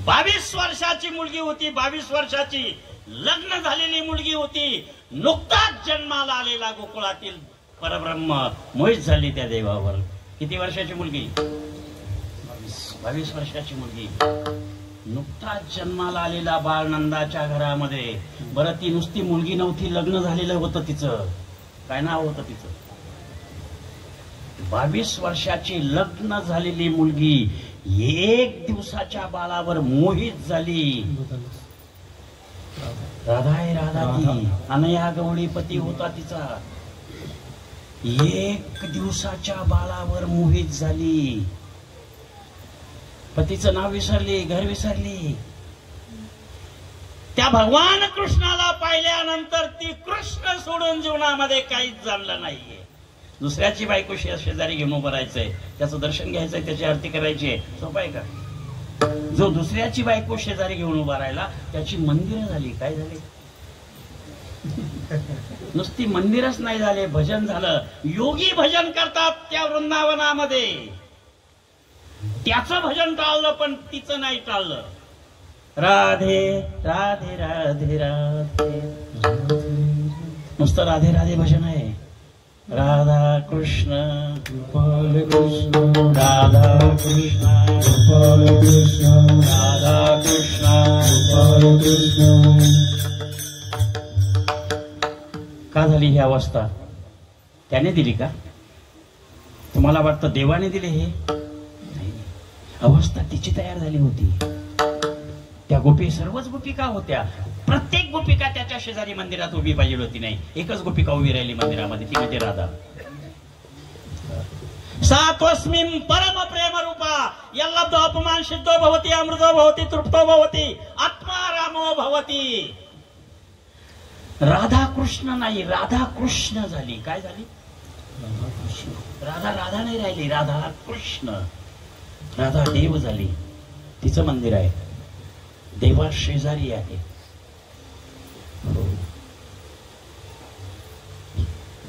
22 वर्षाची मुलगी होती, 22 वर्षाची लग्न झालेली मुलगी होती. नुकताच जन्माला आलेला गोकुळातील परब्रह्म मोहित झाली त्या देवावर. किती वर्षाची मुलगी? 22 वर्षाची मुलगी. नुकताच जन्माला आलेला बाळ नंदाच्या घरामध्ये. बरं, ती नुसती मुलगी नव्हती, लग्न झालेलं होतं तिचं. काय नाव होतं तिचं? 22 वर्षाची लग्न झालेली मुलगी 1 दिवसाच्या बाळावर मोहित झाली. राधा आहे, राधा ती अनया गवळी पती होता तिचा. 1 दिवसाच्या बाळावर मोहित झाली. पतीचं नाव विसरली, घर विसरली. त्या भगवान कृष्णाला पाहिल्यानंतर ती कृष्ण सोडून जीवनामध्ये काहीच जाणलं नाहीये. दुसऱ्याची बायको शेजारी घेऊन उभं राहायचंय, त्याचं दर्शन घ्यायचंय, त्याची आरती करायची आहे. सोपं आहे का? जो दुसऱ्याची बायको शेजारी घेऊन उभा राहिला त्याची मंदिरं झाली. काय झाली? नुसती मंदिरच नाही झाले, भजन झालं. योगी भजन करतात त्या वृंदावनामध्ये. त्याचं भजन टाळलं पण तिचं नाही टाळलं. राधे राधे राधे राधे, नुसतं राधे राधे भजन आहे. राधा कृष्ण गोपाल कृष्ण, राधा कृष्ण गोपाल कृष्ण, राधा कृष्ण गोपाल कृष्ण. का झाली ही अवस्था? त्याने दिली का? तुम्हाला वाटतं देवाने दिले? हे नाही, अवस्था तिची तयार झाली होती. त्या गोपी सर्वच गोपिका होत्या. प्रत्येक गोपिका त्याच्या शेजारी मंदिरात उभी पाहिजे होती. नाही, एकच गोपिका उभी राहिली मंदिरामध्ये, ती म्हणजे राधा. सात्वस्मिन् परम प्रेम रूपा यल्लब्धो अपमान सिद्धो भवति अमृतो भवति तृप्तो भवति आत्मा रामो भवति. राधा कृष्ण नाही, राधा कृष्ण झाली. काय झाली? राधा राधा नाही राहिली, राधा कृष्ण. राधा देव झाली. तिचं मंदिर आहे, देवा शेजारी आहे.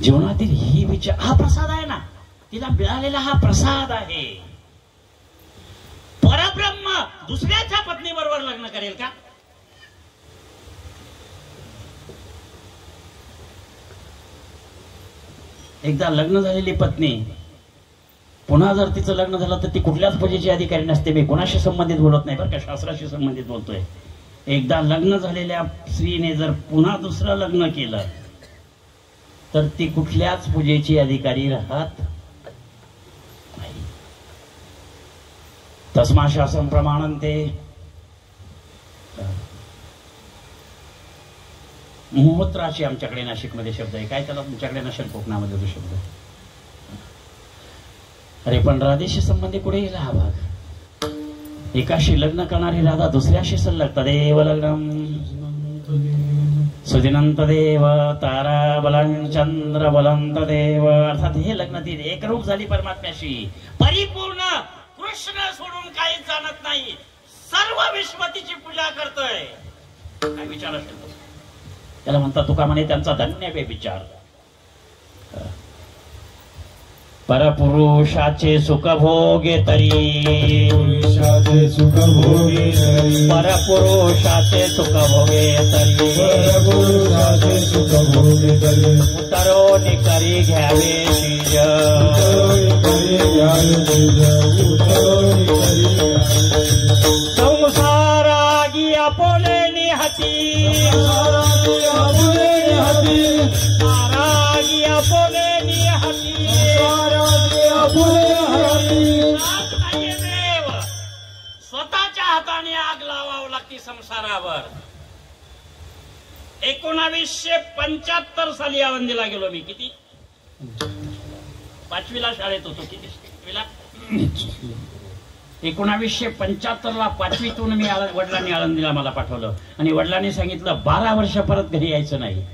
जीवनातील ही विचार, हा प्रसाद आहे ना, तिला मिळालेला हा प्रसाद आहे. परब्रह्म दुसऱ्याच्या पत्नी बरोबर लग्न करेल का? एकदा लग्न झालेली पत्नी पुन्हा जर तिचं लग्न झालं तर ती कुठल्याच पूजेची अधिकारी नसते. मी कोणाशी संबंधित बोलत नाही बरं का, शास्त्राशी संबंधित बोलतोय. एकदा लग्न झालेल्या स्त्रीने जर पुन्हा दुसरं लग्न केलं तर ती कुठल्याच पूजेची अधिकारी राहत नाही. तस्मा शासन प्रमाणंते. मोहत्राची आमच्याकडे नाशिकमध्ये शब्द आहे. काय त्याला तुमच्याकडे नसेल कोकणामध्ये तो शब्द? अरे पण राधेशी संबंधी कुठे गेला हा भाग? एकाशी लग्न करणारी राधा दुसऱ्याशी सल्लग. तदेव लग्नम सुदिनंत देव तारा बलं चंद्र बलंत देव. अर्थात हे लग्न ती एकरूप झाली परमात्म्याशी. परिपूर्ण कृष्ण सोडून काहीच जाणत नाही. सर्व विश्वतीची पूजा करतोय. काय विचार असेल तो? त्याला म्हणतात तुका म्हणे त्यांचा धन्य बे विचार. परपुरुषाचे सुख भोगे तरी, पुरुषाचे सुख भोगे तरी, परपुरुषाचे सुख भोगे तरी, परपुरुषाचे सुख भोगे तरी, उतरोनी करी घ्यावे शीज, उतरोनी करी घ्यावे शीज, उतरोनी करी घ्यावे शीज. संसारागी आपोले निहती, संसारागी आपुले निहती, सारागी आपोले निहती. संसारागी आपुले निहती. आग नाहीये देव, स्वतःच्या हाताने आग लावावं लागते संसारावर. 1975 साली आळंदीला गेलो मी. किती? 5वीला शाळेत होतो. किती? 1975ला 5वीतून मी वडिलांनी आळंदीला मला पाठवलं आणि वडिलांनी सांगितलं 12 वर्ष परत घरी यायचं नाही.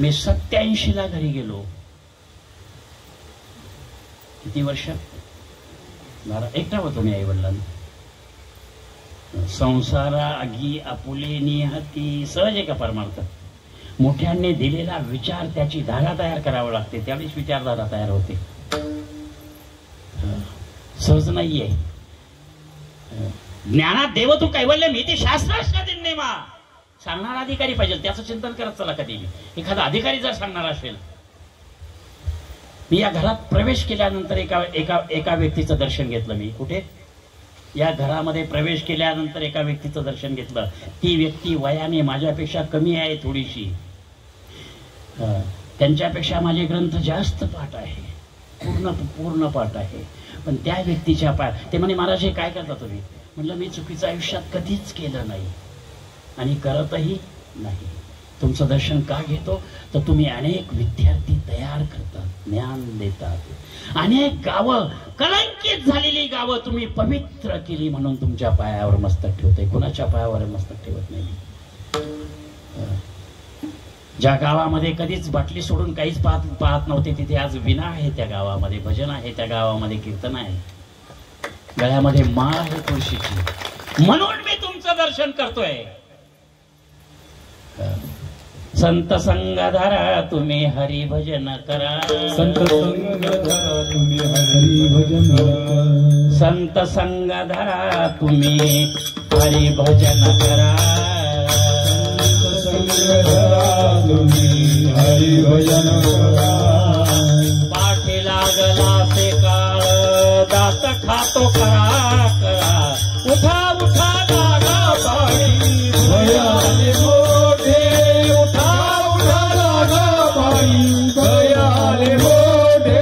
मी 87ला घरी गेलो. किती वर्ष? 12. एकटा होतो मी आई वडिलांना. संसारा आगी आपुले निहती. सहज आहे का परमार्थ? मोठ्यांनी दिलेला विचार त्याची धारा तयार करावं लागते, त्यावेळीच विचारधारा तयार होते. सहज नाहीये. ज्ञानात देव तू कैवल्य मी ते शास्त्राच्या दिन्नेमा. सांगणारा अधिकारी पाहिजे, त्याचं चिंतन करत चला. कधी एखादा अधिकारी जर सांगणार असेल. मी या घरात प्रवेश केल्यानंतर एका व्यक्तीचं दर्शन घेतलं. मी कुठे? या घरामध्ये प्रवेश केल्यानंतर एका व्यक्तीचं दर्शन घेतलं. ती व्यक्ती वयाने माझ्यापेक्षा कमी आहे थोडीशी. त्यांच्यापेक्षा माझे ग्रंथ जास्त पाठ आहे, पूर्ण पाठ आहे. पण त्या व्यक्तीच्या ते म्हणे महाराज हे काय करता तुम्ही? म्हटलं मी चुकीचं आयुष्यात कधीच केलं नाही आणि करतही नाही. तुमचं दर्शन का घेतो तर तुम्ही अनेक विद्यार्थी तयार करतात, ज्ञान देतात. अनेक गावं कलंकित झालेली गावं तुम्ही पवित्र केली म्हणून तुमच्या पायावर मस्तक ठेवते, कुणाच्या पायावर मस्तक ठेवत नाही. ज्या गावामध्ये कधीच बाटली सोडून काहीच पाहत नव्हते तिथे आज विना आहे, त्या गावामध्ये भजन आहे, त्या गावामध्ये कीर्तन आहे, गळ्यामध्ये माळ आहे तुळशीची, म्हणून मी तुमचं दर्शन करतोय. संत संग धरा तुम्ही हरिभजन करा, संत संग धरा तुम्ही हरिभजन करा, संत संग धरा तुम्ही हरिभजन करा, संत संग धरा तुम्ही हरिभजन करा. पाठी लागला से काळ दात खातो करा करा, उठा उठा लागा पाणी भयाले मोठे, उठा उठा लागा पाणी भयाले मोठे,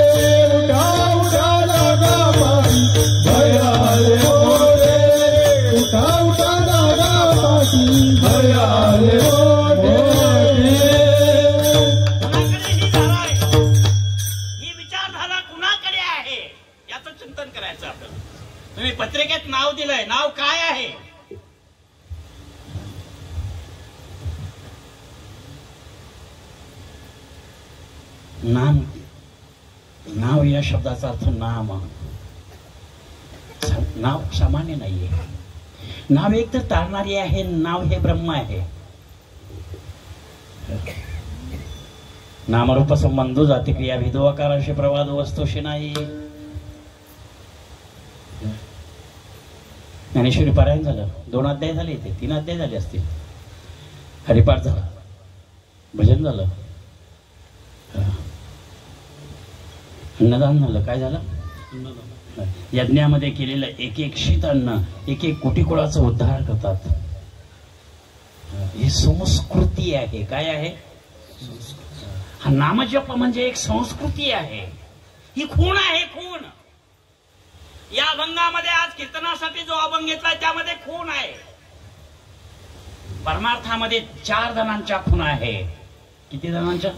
उठा उठा लागा पाणी भयाले मोठे, उठा उठा लागा पाणी भयाले मोठे. कुणाकडे ही धारा आहे, ही विचारधारा कुणाकडे आहे याचं चिंतन करायचं आपल्याला. तुम्ही पत्रिकेत नाव दिलंय, नाव काय आहे? नाम. नाव या शब्दाचा अर्थ नाम. नाव सामान्य नाहीये. नाव एक तर तारणारी आहे, नाव हे ब्रह्म आहे. नामरूप संबंधो जाती क्रिया विधो आकाराशी प्रवाद वस्तूशी नाही. ज्ञानेश्वरी पारायण झालं, 2 अध्याय झाले, इथे 3 अध्याय झाले असतील. हरिपाठ झाला, भजन झालं, अन्नदान झालं. काय झालं? यज्ञामध्ये केलेलं एक एक शीत अन्न एक एक कोटी कुळाचा उद्धार करतात. ही संस्कृती आहे. काय आहे? हा नामजप म्हणजे एक संस्कृती आहे. ही खूण आहे, खूण. या अभंगामध्ये आज कीर्तनासाठी जो अभंग घेतलाय त्यामध्ये खूण आहे. परमार्थामध्ये 4 जणांच्या खुणा आहे. किती जणांच्या?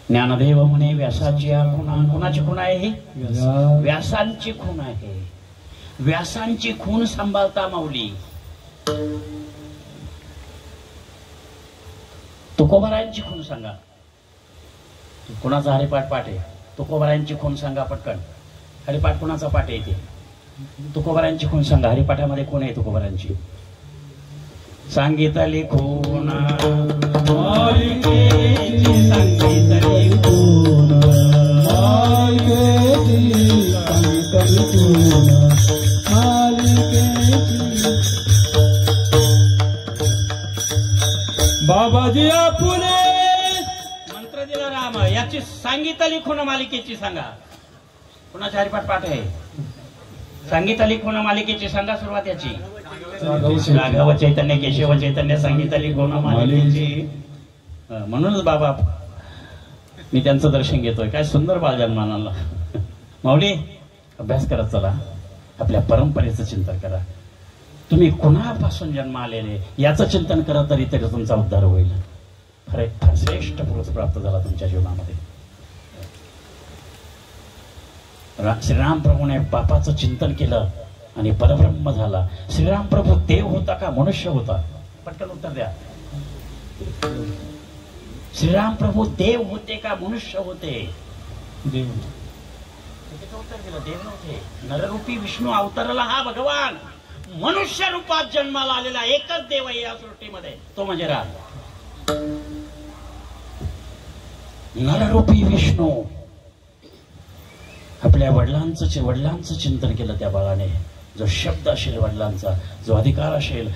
ज्ञानदेव म्हणे व्यासाची खुणा. कुणाची खूण आहे ही? व्यासांची खूण आहे. व्यासांची खूण सांभाळता माऊली. तुकोबारायांची खूण सांगा. कुणाचा हरिपाठ पाठ आहे? तुकोबारायांची खूण सांगा पटकन. हरिपाठ कुणाचा पाठ आहे इथे? तुकोबारायांची खूण सांगा. हरिपाठामध्ये कोण आहे तुकोबारायांची? सांगितली खूण मालिकेची, सांगितली खूण मालिकेची, सांगितली खूण मालिकेची. बाबाजी आपुले मंत्र दिला राम. याची सांगितली खूण मालिकेची सांगा. कुणाचा हरिपाठ पाठ आहे? सांगितली खूण मालिकेची सांगा. सुरुवात याची. राघव चैतन्य केशव चैतन्य सांगितली खूण मालिकेची. म्हणूनच बाबा मी त्यांचं दर्शन घेतोय. काय सुंदर बालजन्माला. माऊली अभ्यास करत चला. आपल्या परंपरेचं चिंतन करा. तुम्ही कुणापासून जन्म आलेले याचं चिंतन करत तरी तुमचा उद्धार होईल. फार श्रेष्ठ पुरुष प्राप्त झाला तुमच्या जीवनामध्ये. श्रीराम प्रभूने बापाचं चिंतन केलं आणि परब्रह्म झाला. श्रीराम प्रभू देव होता का मनुष्य होता? पटकन उत्तर द्या. श्रीराम प्रभू देव होते का मनुष्य होते? देव. उत्तर दिलं देव नव्हते. नररूपी विष्णू अवतरला हा भगवान. मनुष्य रूपात जन्माला आलेला एकच देव आहे या सृष्टीमध्ये, तो म्हणजे राम. नररूपी विष्णू. आपल्या वडिलांचं चिंतन केलं त्या बाळाने. जो शब्द असेल वडिलांचा, जो अधिकार असेल,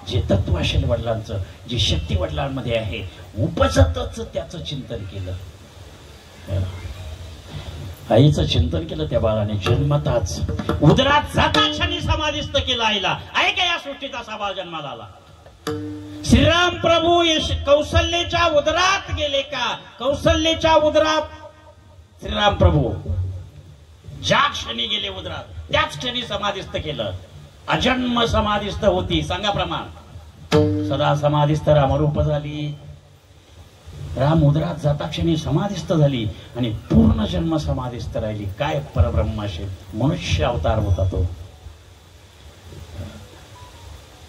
जे तत्व असेल वडिलांचं, जी शक्ती वडिलांमध्ये आहे, उपजतच त्याचं चिंतन केलं. आईचं चिंतन केलं त्या बाळाने. जन्मताच उदरात जाता क्षणी समाधिस्थ केलं आईला. आहे का या सृष्टीत असा बाळ जन्माला आला? श्रीराम प्रभू कौशल्याच्या उदरात गेले का? कौशल्याच्या उदरात श्रीराम प्रभू ज्या क्षणी गेले उदरात त्याच क्षणी समाधिस्थ केलं. अजन्म समाधिस्थ होती. सांगा प्रमाण. सदा समाधिस्थ रामरूप झाली. राम उदरात जाता क्षणी समाधिस्थ झाली आणि पूर्ण जन्म समाधिस्थ राहिली. काय परब्रह्माशी मनुष्य अवतार होता तो.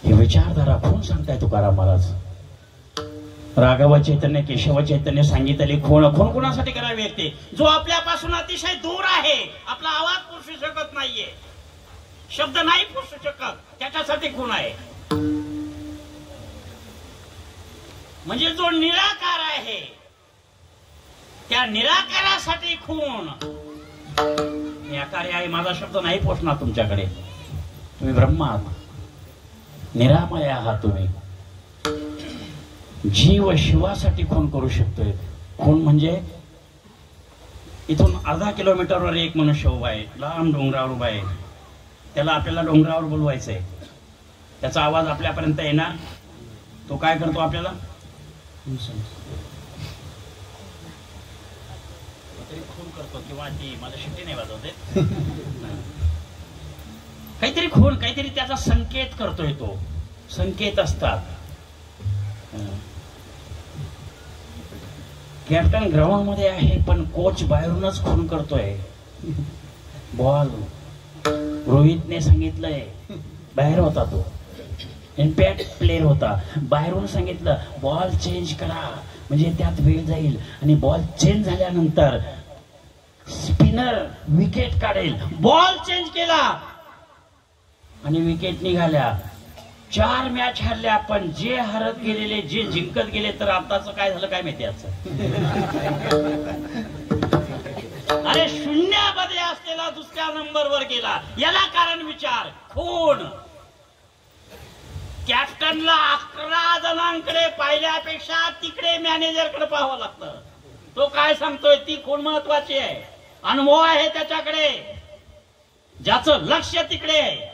ही विचारधारा कोण सांगताय? तुकाराम महाराज. राघव चैतन्य केशव चैतन्य सांगितले खूण कोणासाठी करावी लागते? जो आपल्यापासून अतिशय दूर आहे, आपला आवाज पुसू शकत नाहीये, शब्द नाही पुसू शकत, त्याच्यासाठी खूण आहे. म्हणजे जो निराकार आहे त्या निराकारासाठी खूण. निराकार आहे माझा शब्द नाही पोचणार तुमच्याकडे. तुम्ही ब्रह्मा आहात, निरामय आहात. तुम्ही जीव शिवासाठी खून करू शकतोय. खून म्हणजे इथून अर्धा किलोमीटरवर एक मनुष्य उभा आहे, लांब डोंगरावर उभा आहे. त्याला आपल्याला डोंगरावर बोलवायचंय, त्याचा आवाज आपल्यापर्यंत येणार. तो काय करतो? आपल्याला खून करतो किंवा ती मला शिट्टी नाही वाजवते, काहीतरी खून, काहीतरी त्याचा संकेत करतोय. तो संकेत असतात. कॅप्टन ग्राउंड मध्ये आहे पण कोच बाहेरूनच खून करतोय. बॉल रोहितने सांगितलंय, बाहेर होता तो, इम्पॅक्ट प्लेअर होता, बाहेरून सांगितलं बॉल चेंज करा म्हणजे त्यात वेळ जाईल. आणि बॉल चेंज झाल्यानंतर स्पिनर विकेट काढेल. बॉल चेंज केला आणि विकेट निघाल्या. 4 मॅच हरल्या, पण जे हरत गेलेले जे जिंकत गेले. तर आताच काय झालं काय माहिती याचं? अरे शून्यामध्ये असलेला दुसऱ्या नंबरवर गेला. याला कारण विचार. खूण. कॅप्टनला 11 जणांकडे पाहिल्यापेक्षा तिकडे मॅनेजरकडे पाहावं लागतं. तो काय सांगतोय ती खूण महत्वाची आहे. अनुभव आहे त्याच्याकडे, ज्याचं लक्ष तिकडे आहे.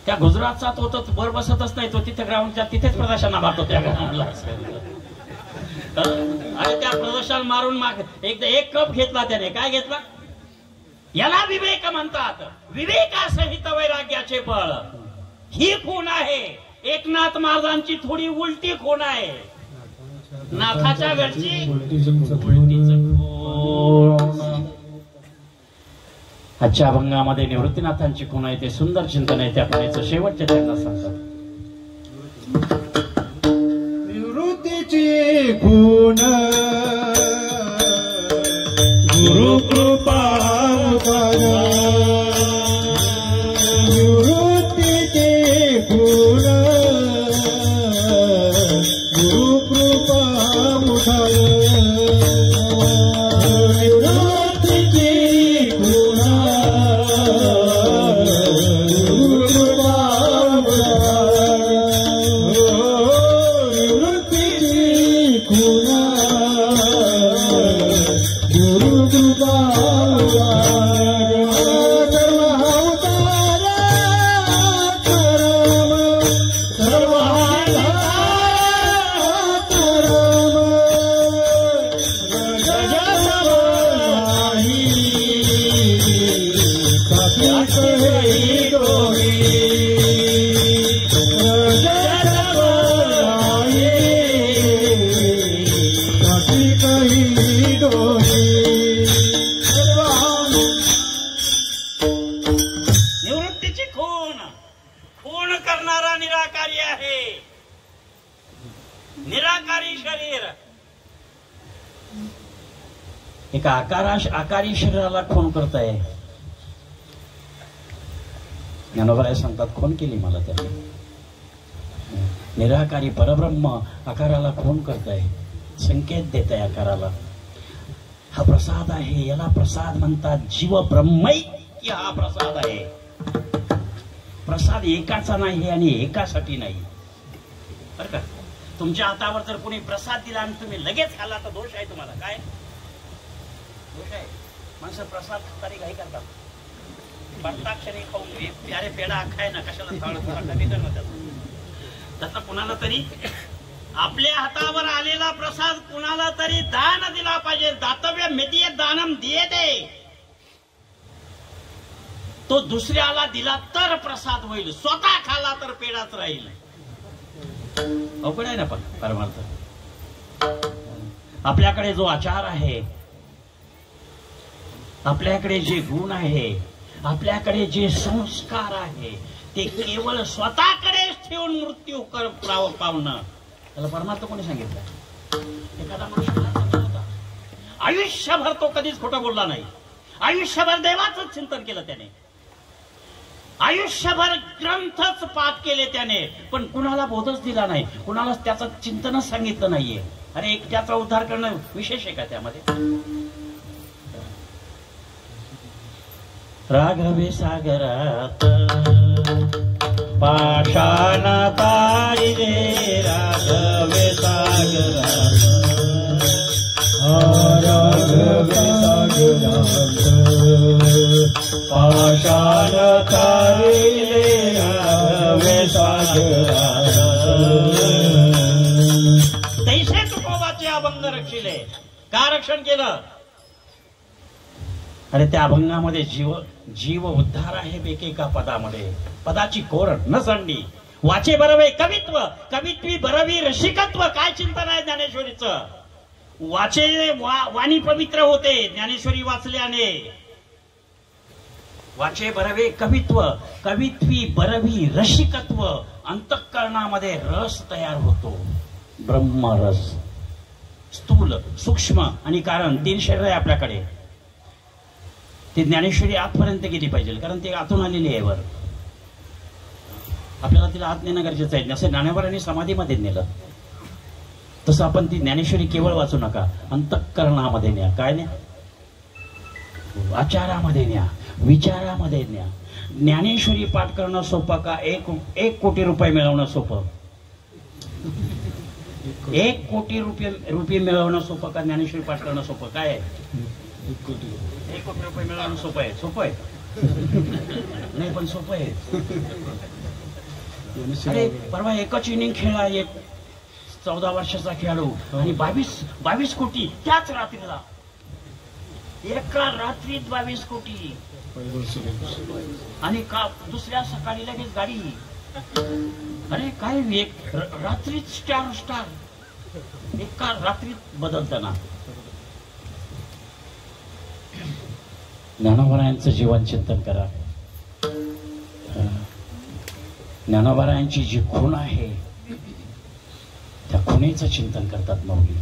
त्या गुजरातचा तो वर बसतच नाही, तो तिथे ग्राउंडच्या तिथेच प्रदर्शन मारतो त्या ग्राउंडला. आणि त्या प्रदर्शन मारून एकदा एक कप घेतला त्याने. काय घेतला? याला विवेक म्हणतात. विवेकासहित वैराग्याचे बळ. ही खूण आहे. एकनाथ महाराजांची थोडी उलटी खूण आहे. नाथाच्या घरची उलटीचं खूण. आजच्या अभंगामध्ये निवृत्तीनाथांची खूण आहे. ते सुंदर चिंतन आहे. त्या खुणेचं शेवटचे त्यांना सांगतात. निवृत्तीची खूण गुरु कृपा निवृत्तीची खूण गुरु कृपा निवृत्तीची खूण. खूण करणारा निराकारी आहे. निराकारी शरीर एका आकारी शरीराला खूण करताय. ज्ञानोबराय सांगतात खूण केली मला त्याने. निराकारी परब्रह्म आकाराला खूण करताय, संकेत देत आहे आकाराला. हा प्रसाद आहे, याला प्रसाद म्हणतात. जीव ब्रह्मैक्य हा प्रसाद आहे. प्रसाद एकाचा नाही आणि एकासाठी नाही बरं का. तुमच्या हातावर जर कोणी प्रसाद दिला आणि तुम्ही लगेच खाल्ला तर दोष आहे तुम्हाला. काय दोष आहे? माणसं प्रसाद खाताना घाई करतात. बंताक्षरी खाऊन प्यारे पेढा खाय ना, कशाला कमी कर ना त्याचा. त्याचा कुणाला तरी आपल्या हातावर आलेला प्रसाद कुणाला तरी दान दिला पाहिजे. दातव्य मितीय दानम दियते. तो दुसऱ्याला दिला तर प्रसाद होईल, स्वतः खाला तर पेडाच राहील. अवघड आहे ना पण परमार्थ. आपल्याकडे जो आचार आहे, आपल्याकडे जे गुण आहे, आपल्याकडे जे संस्कार आहे, ते केवळ स्वतःकडेच ठेवून मृत्यू पावणं, त्याला परमार्थ कोणी सांगितलं? एखादा मनुष्य आयुष्यभर तो कधीच खोटं बोलला नाही, आयुष्यभर देवाचं चिंतन केलं त्याने, आयुष्यभर ग्रंथच पाठ केले त्याने, पण कुणाला बोधच दिला नाही, कुणाला त्याचं चिंतनच सांगितलं नाहीये. अरे एक त्याचा उद्धार करणं विशेष आहे का त्यामध्ये? राघवे सागरात पाषाण तारिले, राघवे सागरात, राघवे सागरात पाषाण तारिले, राघवे सागरात. तैसे तुकोबाचे अभंग रक्षिले. का रक्षण केलं? अरे त्या अभंगामध्ये जीव उद्धार आहे एकेका पदामध्ये. पदाची कोर न सांडी. वाचे बरवे कवित्व, कवित्वी बरवी रसिकत्व. काय चिंतन आहे ज्ञानेश्वरीचं? वाचे वाणी पवित्र होते ज्ञानेश्वरी वाचल्याने. वाचे बरवे कवित्व, कवित्वी बरवी रसिकत्व. अंतःकरणामध्ये रस तयार होतो, ब्रह्मरस. स्थूल, सूक्ष्म आणि कारण 3 शरीर आहे आपल्याकडे. ती ज्ञानेश्वरी आतपर्यंत गेली पाहिजे, कारण ती आतून आलेली आहे वर. आपल्याला तिला आत नेणं गरजेचं आहे. जसं ज्ञानेश्वरांनी समाधीमध्ये नेलं, तसं आपण ती ज्ञानेश्वरी केवळ वाचू नका, अंतःकरणामध्ये न्या. काय न्या? आचारामध्ये न्या, विचारामध्ये न्या. ज्ञानेश्वरी पाठ करणं सोपं का? 1 कोटी रुपये मिळवणं सोपं? 1 कोटी रुपये मिळवणं सोपं का ज्ञानेश्वरी पाठ करणं सोपं? काय आहे? 1 कोटी रुपये मिळवणं सोपं आहे? सोपं आहे नाही, पण सोपं आहे. अरे परवा एकच इनिंग खेळला एक 14 वर्षाचा खेळाडू, आणि 22 कोटी त्याच रात्रीला. एका रात्रीत 22 कोटी. आणि का दुसऱ्या सकाळी लगेच गाडी. अरे काय एक रात्रीत स्टार एका रात्रीत बदलताना. ज्ञानोबारायांचं जीवन चिंतन करा. ज्ञानोबारायांची जी खूण आहे, त्या खुणेचं चिंतन करतात माऊली.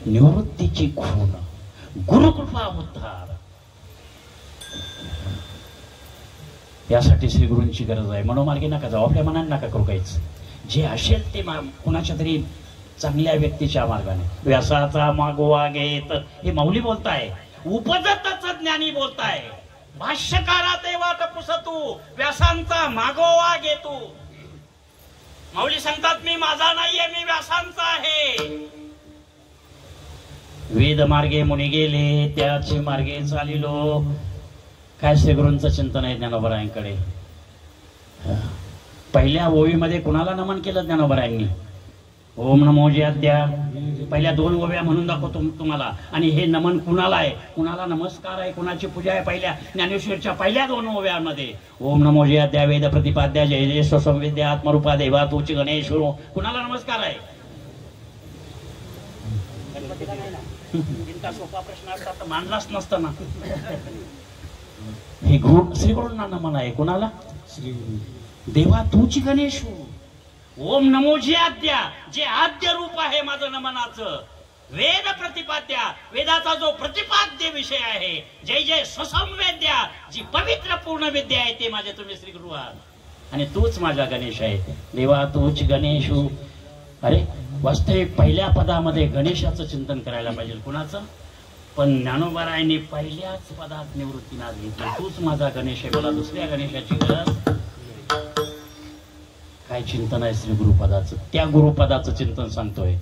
निवृत्तीची खूण, गुरुकृपा उद्धार. यासाठी श्री गुरूंची गरज आहे. मनोमार्गे नका जाऊ, आपल्या मनाने नका करू काहीच. जे असेल ते कुणाच्या तरी चांगल्या व्यक्तीच्या मार्गाने. व्यासाचा मागोवा घेत, हे माऊली बोलताय. उपजतच ज्ञानी बोलताय. भाष्यकारा ते वाट पुसतू, व्यासांचा मागोवा घेतू. माऊली सांगतात मी माझा नाहीये, मी व्यासांचा आहे. वेद मार्गे मुनी गेले, त्याचे मार्गे चालिलो. काय श्रीगुरूंचं चिंतन आहे ज्ञानोबारायांकडे. पहिल्या ओवीमध्ये कुणाला नमन केलं ज्ञानोबारायांनी? ओम नमो जयाद्या. पहिल्या 2 ओव्या म्हणून दाखवतो तुम्हाला. आणि हे नमन कुणाला आहे, कुणाला नमस्कार आहे, कुणाची पूजा आहे? पहिल्या ज्ञानेश्वरच्या पहिल्या 2 ओव्यांमध्ये ओम नमो जयाद्या वेद प्रतिपाद्या जय जय स्वसंवेद्या आत्मरूपा देवा तूच गणेश्वर. कुणाला नमस्कार आहे? इतका सोपा प्रश्न असता तर मांडलाच नसता ना. हे गुरु श्रीगुरूंना नमन आहे. कुणाला? देवा तूच गणेश्वर. ओम नमो जे आद्या, जे आद्य रूप आहे माझं नमनाचं. वेद प्रतिपाद्या, वेदाचा जो प्रतिपाद्य विषय आहे. जय जय स्वसंवेद्या, जी पवित्र पूर्ण विद्या आहे ते माझे तुम्ही श्री गुरु आहात. आणि तूच माझा गणेश आहे. देवा तूच गणेशू. अरे वास्तविक पहिल्या पदामध्ये गणेशाचं चिंतन करायला पाहिजे. कुणाचं? पण ज्ञानोबारायांनी पहिल्याच पदात निवृत्ती नाद घेतली. तूच माझा गणेश आहे, मला दुसऱ्या गणेशाची गरज. काय चिंतन आहे श्री गुरुपदाचं? त्या गुरुपदाचं चिंतन सांगतोय.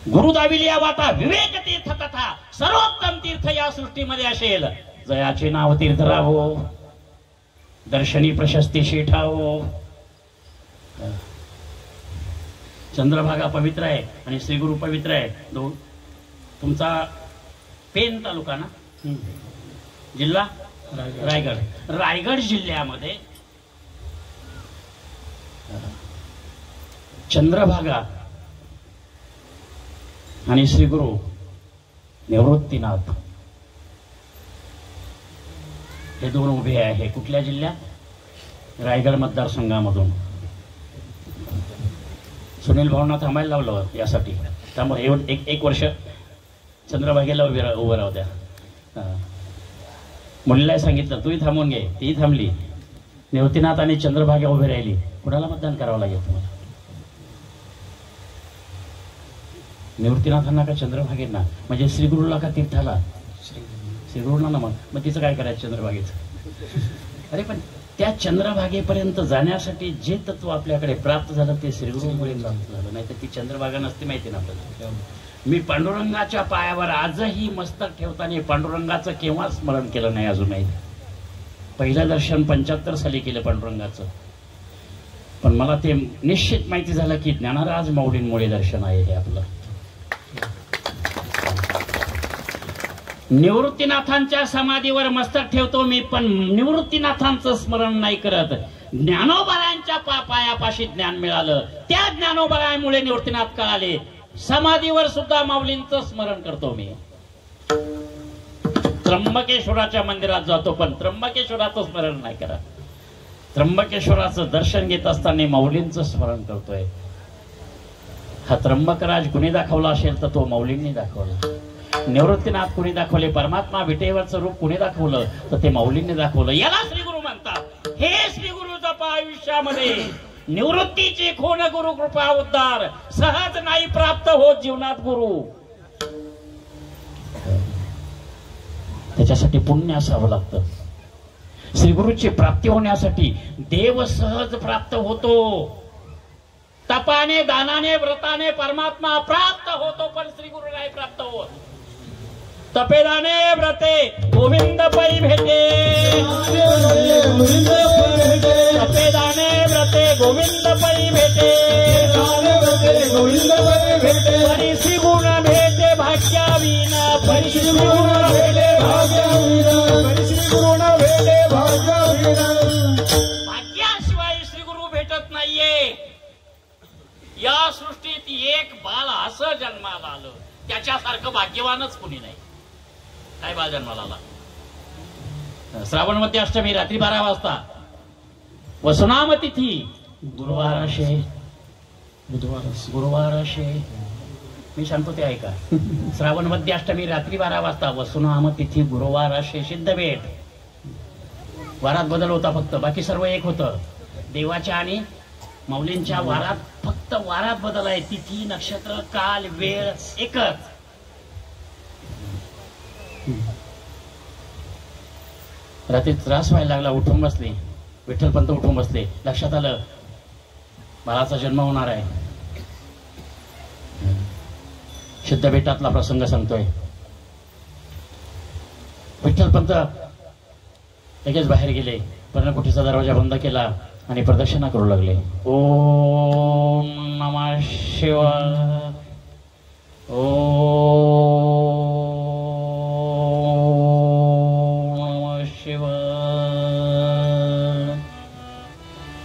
गुरु दाविलिया वाटा विवेक तीर्थ कथा, सर्वोत्तम तीर्थ या सृष्टीमध्ये असेल. जयाचे नाव तीर्थ राहो, दर्शनी प्रशस्ती शेठावो. चंद्रभागा पवित्र आहे आणि श्रीगुरु पवित्र आहे. तुमचा पेन तालुका ना, जिल्हा रायगड. रायगड जिल्ह्यामध्ये चंद्रभागा आणि श्रीगुरु निवृत्तीनाथ हे दोन उभे आहे. कुठल्या जिल्ह्यात? रायगड मतदारसंघामधून. सुनील भाऊंना थांबायला लावलं यासाठी. त्यामुळे एक वर्ष चंद्रभागेला उभं राहू द्या. मुलीला सांगितलं तूही थांबून घे, तीही थांबली. निवृत्तीनाथ आणि चंद्रभागा उभे राहिली. कुणाला मतदान करावं लागेल तुम्हाला? निवृत्तीनाथांना का चंद्रभागेंना? म्हणजे श्रीगुरूला का तीर्थाला? श्रीगुरूंना ना. मग तिचं काय करायचं चंद्रभागेचं? अरे पण त्या चंद्रभागेपर्यंत जाण्यासाठी जे तत्व आपल्याकडे प्राप्त झालं ते श्रीगुरूमुळे प्राप्त झालं. नाही तर ती चंद्रभागा नसते माहिती ना आपल्याला. मी पांडुरंगाच्या पायावर आजही मस्तक ठेवताना पांडुरंगाचं केव्हा स्मरण केलं नाही अजूनही. पहिलं दर्शन 75 साली केलं पांडुरंगाचं. पण मला ते निश्चित माहिती झालं की ज्ञानराज माऊलींमुळे दर्शन आहे हे आपलं. निवृत्तीनाथांच्या समाधीवर मस्तक ठेवतो मी, पण निवृत्तीनाथांचं स्मरण नाही करत. ज्ञानोबारायांच्या पायापाशी ज्ञान मिळालं, त्या ज्ञानोबारामुळे निवृत्तीनाथ कळाले. समाधीवर सुद्धा माऊलींचं स्मरण करतो मी. त्र्यंबकेश्वराच्या मंदिरात जातो पण त्र्यंबकेश्वराचं स्मरण नाही करत. त्र्यंबकेश्वराचं दर्शन घेत असताना माऊलींचं स्मरण करतोय. हा त्र्यंबकराज कुणी दाखवला असेल तर तो माऊलींनी दाखवला. निवृत्तीनाथ कुणी दाखवले? परमात्मा विटेवरचं रूप कुणी दाखवलं तर ते माऊलींनी दाखवलं. याला श्रीगुरु म्हणतात. हे श्रीगुरु जपा आयुष्यामध्ये. निवृत्तीची खून गुरु कृपा उद्धार. सहज नाही प्राप्त होत जीवनात गुरु. त्याच्यासाठी पुण्य असावं लागतं. श्रीगुरूची प्राप्ती होण्यासाठी देव सहज प्राप्त होतो. तपाने दानाने व्रताने परमात्मा प्राप्त होतो, पण श्रीगुरु नाही प्राप्त होत. तपेदाने व्रते गोविंद पै भेटे. तपेदाने व्रते गोविंद पै भेटे. परिसी गुण भेटे भाग्याविना. परिसी गुण भेटे भाग्याविना. परिसी गुण भेटे भाग्याविना. भाग्याशिवाय श्रीगुरु भेटत नाहीये. या सृष्टीत एक बाळ असं जन्माला आलं त्याच्यासारखं भाग्यवानच कोणी नाही. काय बाळ जन्माला आला? श्रावणमध्ये अष्टमी रात्री 12 वाजता. वसुनाम तिथी गुरुवार असे. गुरुवार असे मी सांगतो ते ऐका. श्रावण मध्ये अष्टमी रात्री 12 वाजता. वसुनाम तिथी गुरुवार असे. सिद्ध भेट. वारात बदल होता फक्त, बाकी सर्व एक होतं. देवाच्या आणि माऊलींच्या वारात फक्त वारात बदल आहे. तिथी नक्षत्र काल वेळ एकच. रात्री त्रास व्हायला लागला. उठून बसले. विठ्ठलपंत उठून बसले. लक्षात आलं बाळाचा जन्म होणार आहे. सिद्ध भेटातला प्रसंग सांगतोय. विठ्ठलपंत लगेच बाहेर गेले. पर्णकुटीचा दरवाजा बंद केला आणि प्रदक्षिणा करू लागले. ओम नमः शिवाय.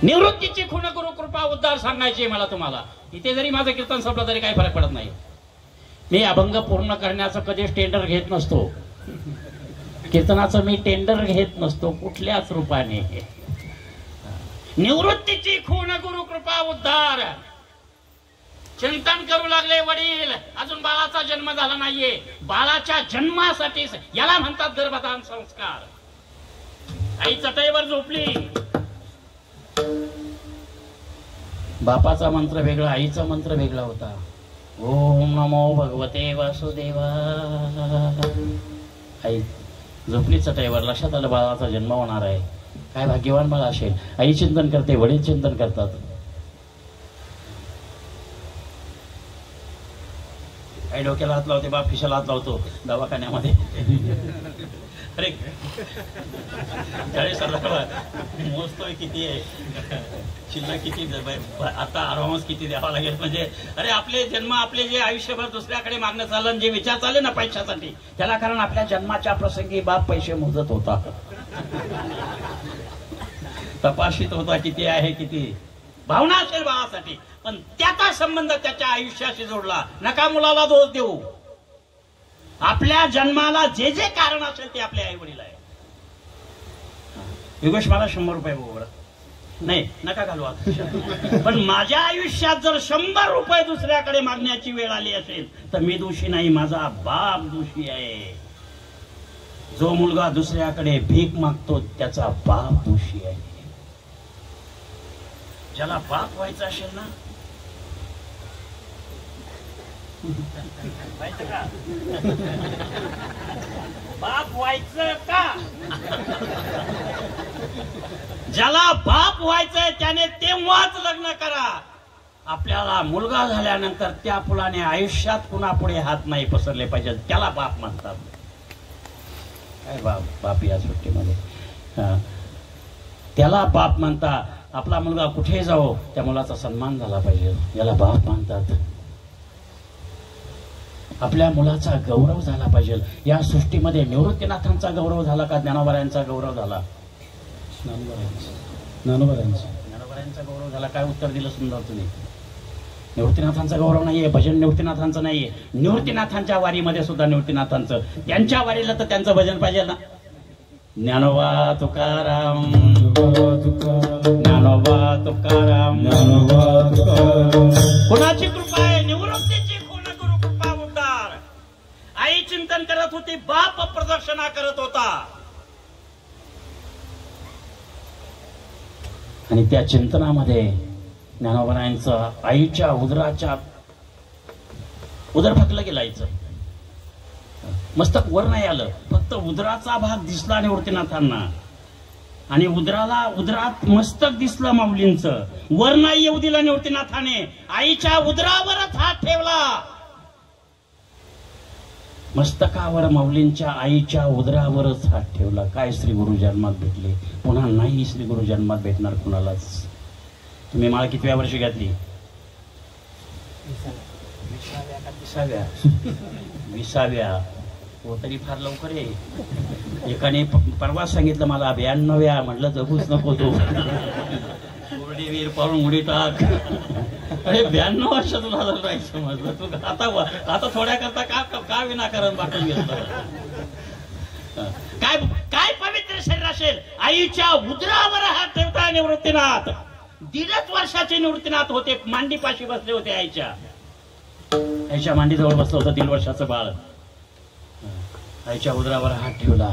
निवृत्तीची खूण गुरु कृपा उद्धार सांगायची मला तुम्हाला. इथे जरी माझं कीर्तन संपलं तरी काही फरक पडत नाही. मी अभंग पूर्ण करण्याचं कधीच टेंडर घेत नसतो. कीर्तनाचं मी टेंडर घेत नसतो कुठल्याच रूपाने. निवृत्तीची खूण गुरु कृपा उद्धार. चिंतन करू लागले वडील. अजून बाळाचा जन्म झाला नाहीये. बाळाच्या जन्मासाठी याला म्हणतात गर्भधान संस्कार. आई चटईवर झोपली. बापाचा मंत्र वेगळा, आईचा मंत्र वेगळा होता. ओम नमो भगवते वासुदेवा. आई झोपली चटईवर. लक्षात आलं बाळाचा जन्म होणार आहे. काय भाग्यवान बाळ असेल. आई चिंतन करते, वडील चिंतन करतात. काही डोक्याला हात लावते, बाप खिशाला हात लावतो दवाखान्यामध्ये. अरे 40,000 मोजतोय किती आहे, शिल्लक किती, आता अलाउन्स किती द्यावा लागेल. म्हणजे अरे आपले जन्म, आपले जे आयुष्यभर दुसऱ्याकडे मागणं चाललं, जे विचार चालले ना पैशासाठी, त्याला कारण आपल्या जन्माच्या प्रसंगी बाप पैसे मोजत होता, तपासित होता किती आहे, किती भावना असेल बाळासाठी. पण त्याचा संबंध त्याच्या आयुष्याशी जोडला. नका मुलाला दोष देऊ. आपल्या जन्माला जे जे कारण असेल ते आपल्या आई वडील आहे. योगेश मला 100 रुपये बरोबर नाही, नका घालू. पण माझ्या आयुष्यात जर 100 रुपये दुसऱ्याकडे मागण्याची वेळ आली असेल तर मी दोषी नाही, माझा बाप दोषी आहे. जो मुलगा दुसऱ्याकडे भीक मागतो त्याचा बाप दोषी आहे. ज्याला बाप व्हायचं असेल ना, का बाप व्हायचं का, ज्याला बाप व्हायचंय त्याने तेव्हाच लग्न करा. आपल्याला मुलगा झाल्यानंतर त्या फुलाने आयुष्यात कुणा पुढे हात नाही पसरले पाहिजे, त्याला बाप म्हणतात. काय बाप या सुट्टीमध्ये त्याला बाप म्हणता. आपला मुलगा कुठे जाओ त्या मुलाचा सन्मान झाला पाहिजे, याला बाप म्हणतात. आपल्या मुलाचा गौरव झाला पाहिजे. या सृष्टीमध्ये निवृत्तीनाथांचा गौरव झाला का ज्ञानोबारायांचा गौरव झाला? ज्ञानोबारायांचा गौरव झाला. काय उत्तर दिलं सुंदर तुम्ही? निवृत्तीनाथांचा गौरव नाहीये, भजन निवृत्तीनाथांचं नाहीये. निवृत्तीनाथांच्या वारीमध्ये सुद्धा निवृत्तीनाथांचं, त्यांच्या वारीला तर त्यांचं भजन पाहिजे ना. ज्ञानोबा तुकाराम, ज्ञानोबा तुकाराम, ज्ञानोबा तुकाराम. कुणाची कृपा आहे? निवृत्तीची खूण गुरु कृपा उद्धार. आई चिंतन करत होती, बाप प्रदक्षिणा करत होता. आणि त्या चिंतनामध्ये ज्ञानोबारायांचं आईच्या उदराच्या उदर फकलं गेलायचं. मस्तक वर नाही आलं, फक्त उदराचा भाग दिसला निवृत्तीनाथांना. आणि उदरात मस्तक दिसलं माऊलींचं, वर नाही येऊ दिलं निवृत्तीनाथाने. आईच्या उदरावरच हात ठेवला. मस्तकावर माऊलींच्या आईच्या उदरावरच हात ठेवला. काय श्री गुरु जन्मात भेटले, पुन्हा नाही श्री गुरु जन्मात भेटणार कुणालाच. तुम्ही माळ कितव्या वर्षी घातली? 20व्या. हो तरी फार लवकर आहे. एकाने परवा सांगितलं मला 92व्या. म्हटलं जगूच नको तू, उडी वीर पाळून उडी टाक. अरे 92 वर्ष तुला राहायचं म्हटलं तू. आता थोड्या करता का विनाकारण वाटून घेतलं. काय पवित्र शरीर असेल. आईच्या उदरावर हात ठेवता निवृत्तीनाथ. 1.5 वर्षाचे निवृत्तीनाथ होते. मांडीपाशी बसले होते आईच्या मांडीजवळ बसलं होतं 1.5 वर्षाचं बाळ. आईच्या उदरावर हात ठेवला.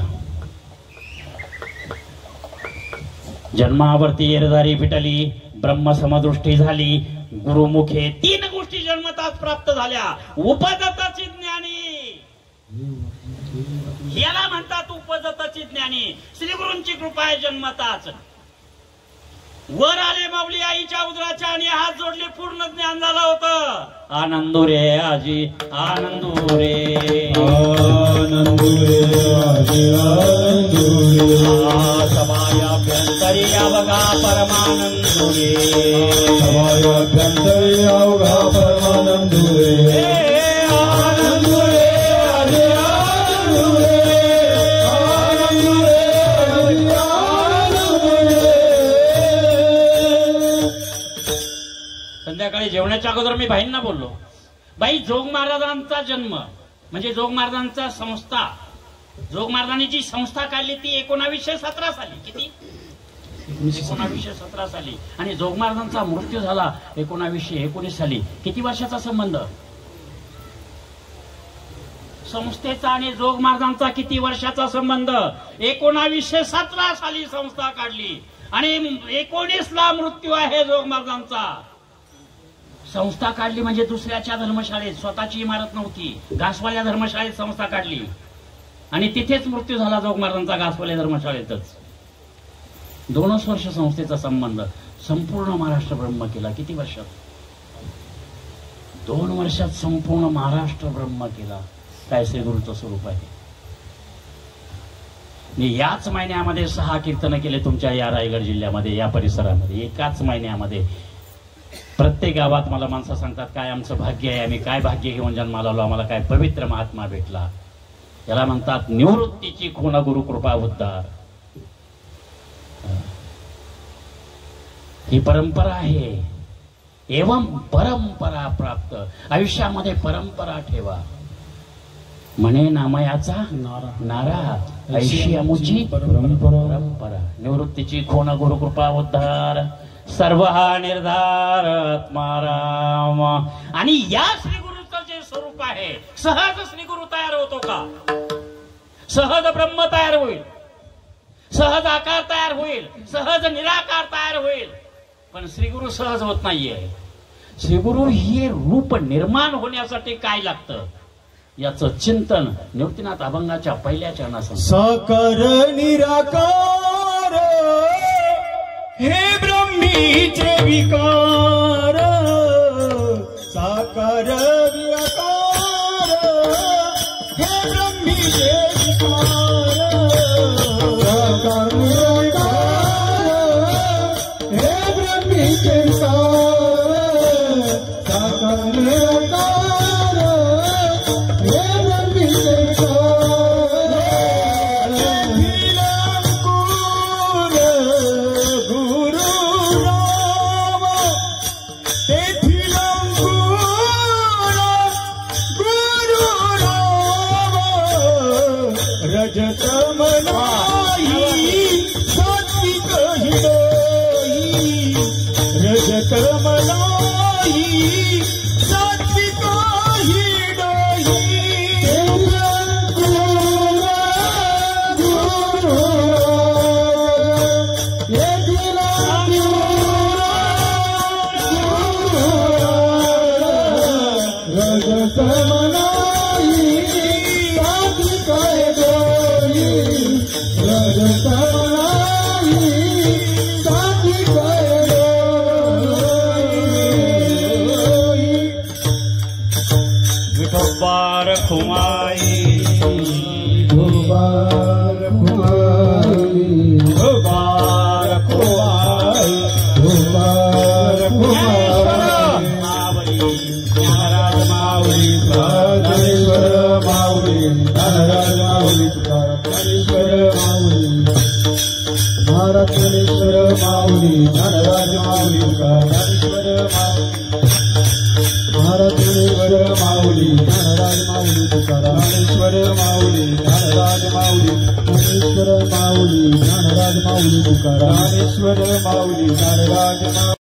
जन्मावरती येरदारी फिटली, ब्रह्मसमदृष्टी झाली, गुरुमुखे 3 गोष्टी जन्मताच प्राप्त झाल्या. उपजतची ज्ञानी, याला म्हणतात उपजतची ज्ञानी. श्रीगुरूंची कृपा आहे जन्मताच. वर आले माऊली आईच्या उदराच्या आणि हात जोडले, पूर्ण ज्ञान झालं होतं. आनंदो रे आजी, आनंदो रे, आनंदो रे आजी, आनंदो रे. समायाभ्यंतरी अवघा परमानंदो रे, समायाभ्यंतरी अवघा परमानंदो रे. आनंदो रे आजी, आनंदो रे, आनंदो रे आजी, आनंदो रे. संध्याकाळी जेवणाच्या अगोदर मी बाईंना बोललो, बाई जोग महाराजांचा जन्म म्हणजे जोग महाराजांचा संस्था, जोग महाराजांनी जी संस्था काढली ती 1917 साली. किती? 1917 साली. आणि जोग महाराजांचा मृत्यू झाला 1919 साली. किती वर्षाचा संबंध? संस्थेचा आणि जोग महाराजांचा किती वर्षाचा संबंध? 1917 साली संस्था काढली आणि 19ला मृत्यू आहे जोग महाराजांचा. संस्था काढली म्हणजे दुसऱ्याच्या धर्मशाळेत, स्वतःची इमारत नव्हती, घासवाल्या धर्मशाळेत संस्था काढली आणि तिथेच मृत्यू झाला जोग महाराजांचा, घासवाल्या धर्मशाळेतच. 2 वर्ष संस्थेचा संबंध. संपूर्ण महाराष्ट्र ब्रह्म केला. किती वर्षात? 2 वर्षात संपूर्ण महाराष्ट्र ब्रह्म केला. काय श्री गुरुचं स्वरूप आहे. मी याच महिन्यामध्ये 6 कीर्तन केले तुमच्या या रायगड जिल्ह्यामध्ये, या परिसरामध्ये. एकाच महिन्यामध्ये प्रत्येक गावात मला माणसं सांगतात काय आमचं भाग्य आहे, आम्ही काय भाग्य घेऊन जन्माला आलो, आम्हाला काय पवित्र महात्मा भेटला. याला म्हणतात निवृत्तीची खूण गुरुकृपा उद्धार. ही परंपरा आहे. एवं परंपरा प्राप्त. आयुष्यामध्ये परंपरा ठेवा. म्हणे नामयाचा नारा ऐशी अमुची परंपरा. निवृत्तीची खूण गुरुकृपा उद्धार. सर्व हा निर्धार आत्माराम. आणि या श्री गुरुचं जे स्वरूप आहे, सहज श्री गुरु तयार होतो का? सहज ब्रह्म तयार होईल, सहज आकार तयार होईल, सहज निराकार तयार होईल. पण श्री गुरु सहज होत नाहीये. श्री गुरु हे रूप निर्माण होण्यासाठी काय लागतं याचं चिंतन निवृत्तीनाथ अभंगाच्या पहिल्या चरणात. साकार निराकार हे ब्रह्मीचे विकार. साकार निराकार हे ब्रह्मीचे विकार. साकार निराकार हे ब्रह्मीचे विकार. साकार निराकार हे ब्रह्मीचे विकार. रजत मलाई सात्विक हृदयी. रजत मलाई सात्विक हृदयी. रजत मलाई सात्विक हृदयी. रजत मलाई सात्विक हृदयी. विठोबार खुमाई धुबार कुमारी. धुबार कुमारी. धुबार कुमारी. महाराज माऊली राजेश्वर माऊली. धनराज माऊली. तुकारामेश्वर माऊली. महाराज ज्ञानेश्वर माऊली. धनराज माऊली. तुकारामेश्वर माऊली. महाराज ज्ञानेश्वर माऊली. धनराज माऊली. तुकारामेश्वर माऊली. धनराज माऊली. ज्ञानेश्वर माऊली. धनराज माऊली. तुकारामेश्वर माऊली. धनराज माऊली.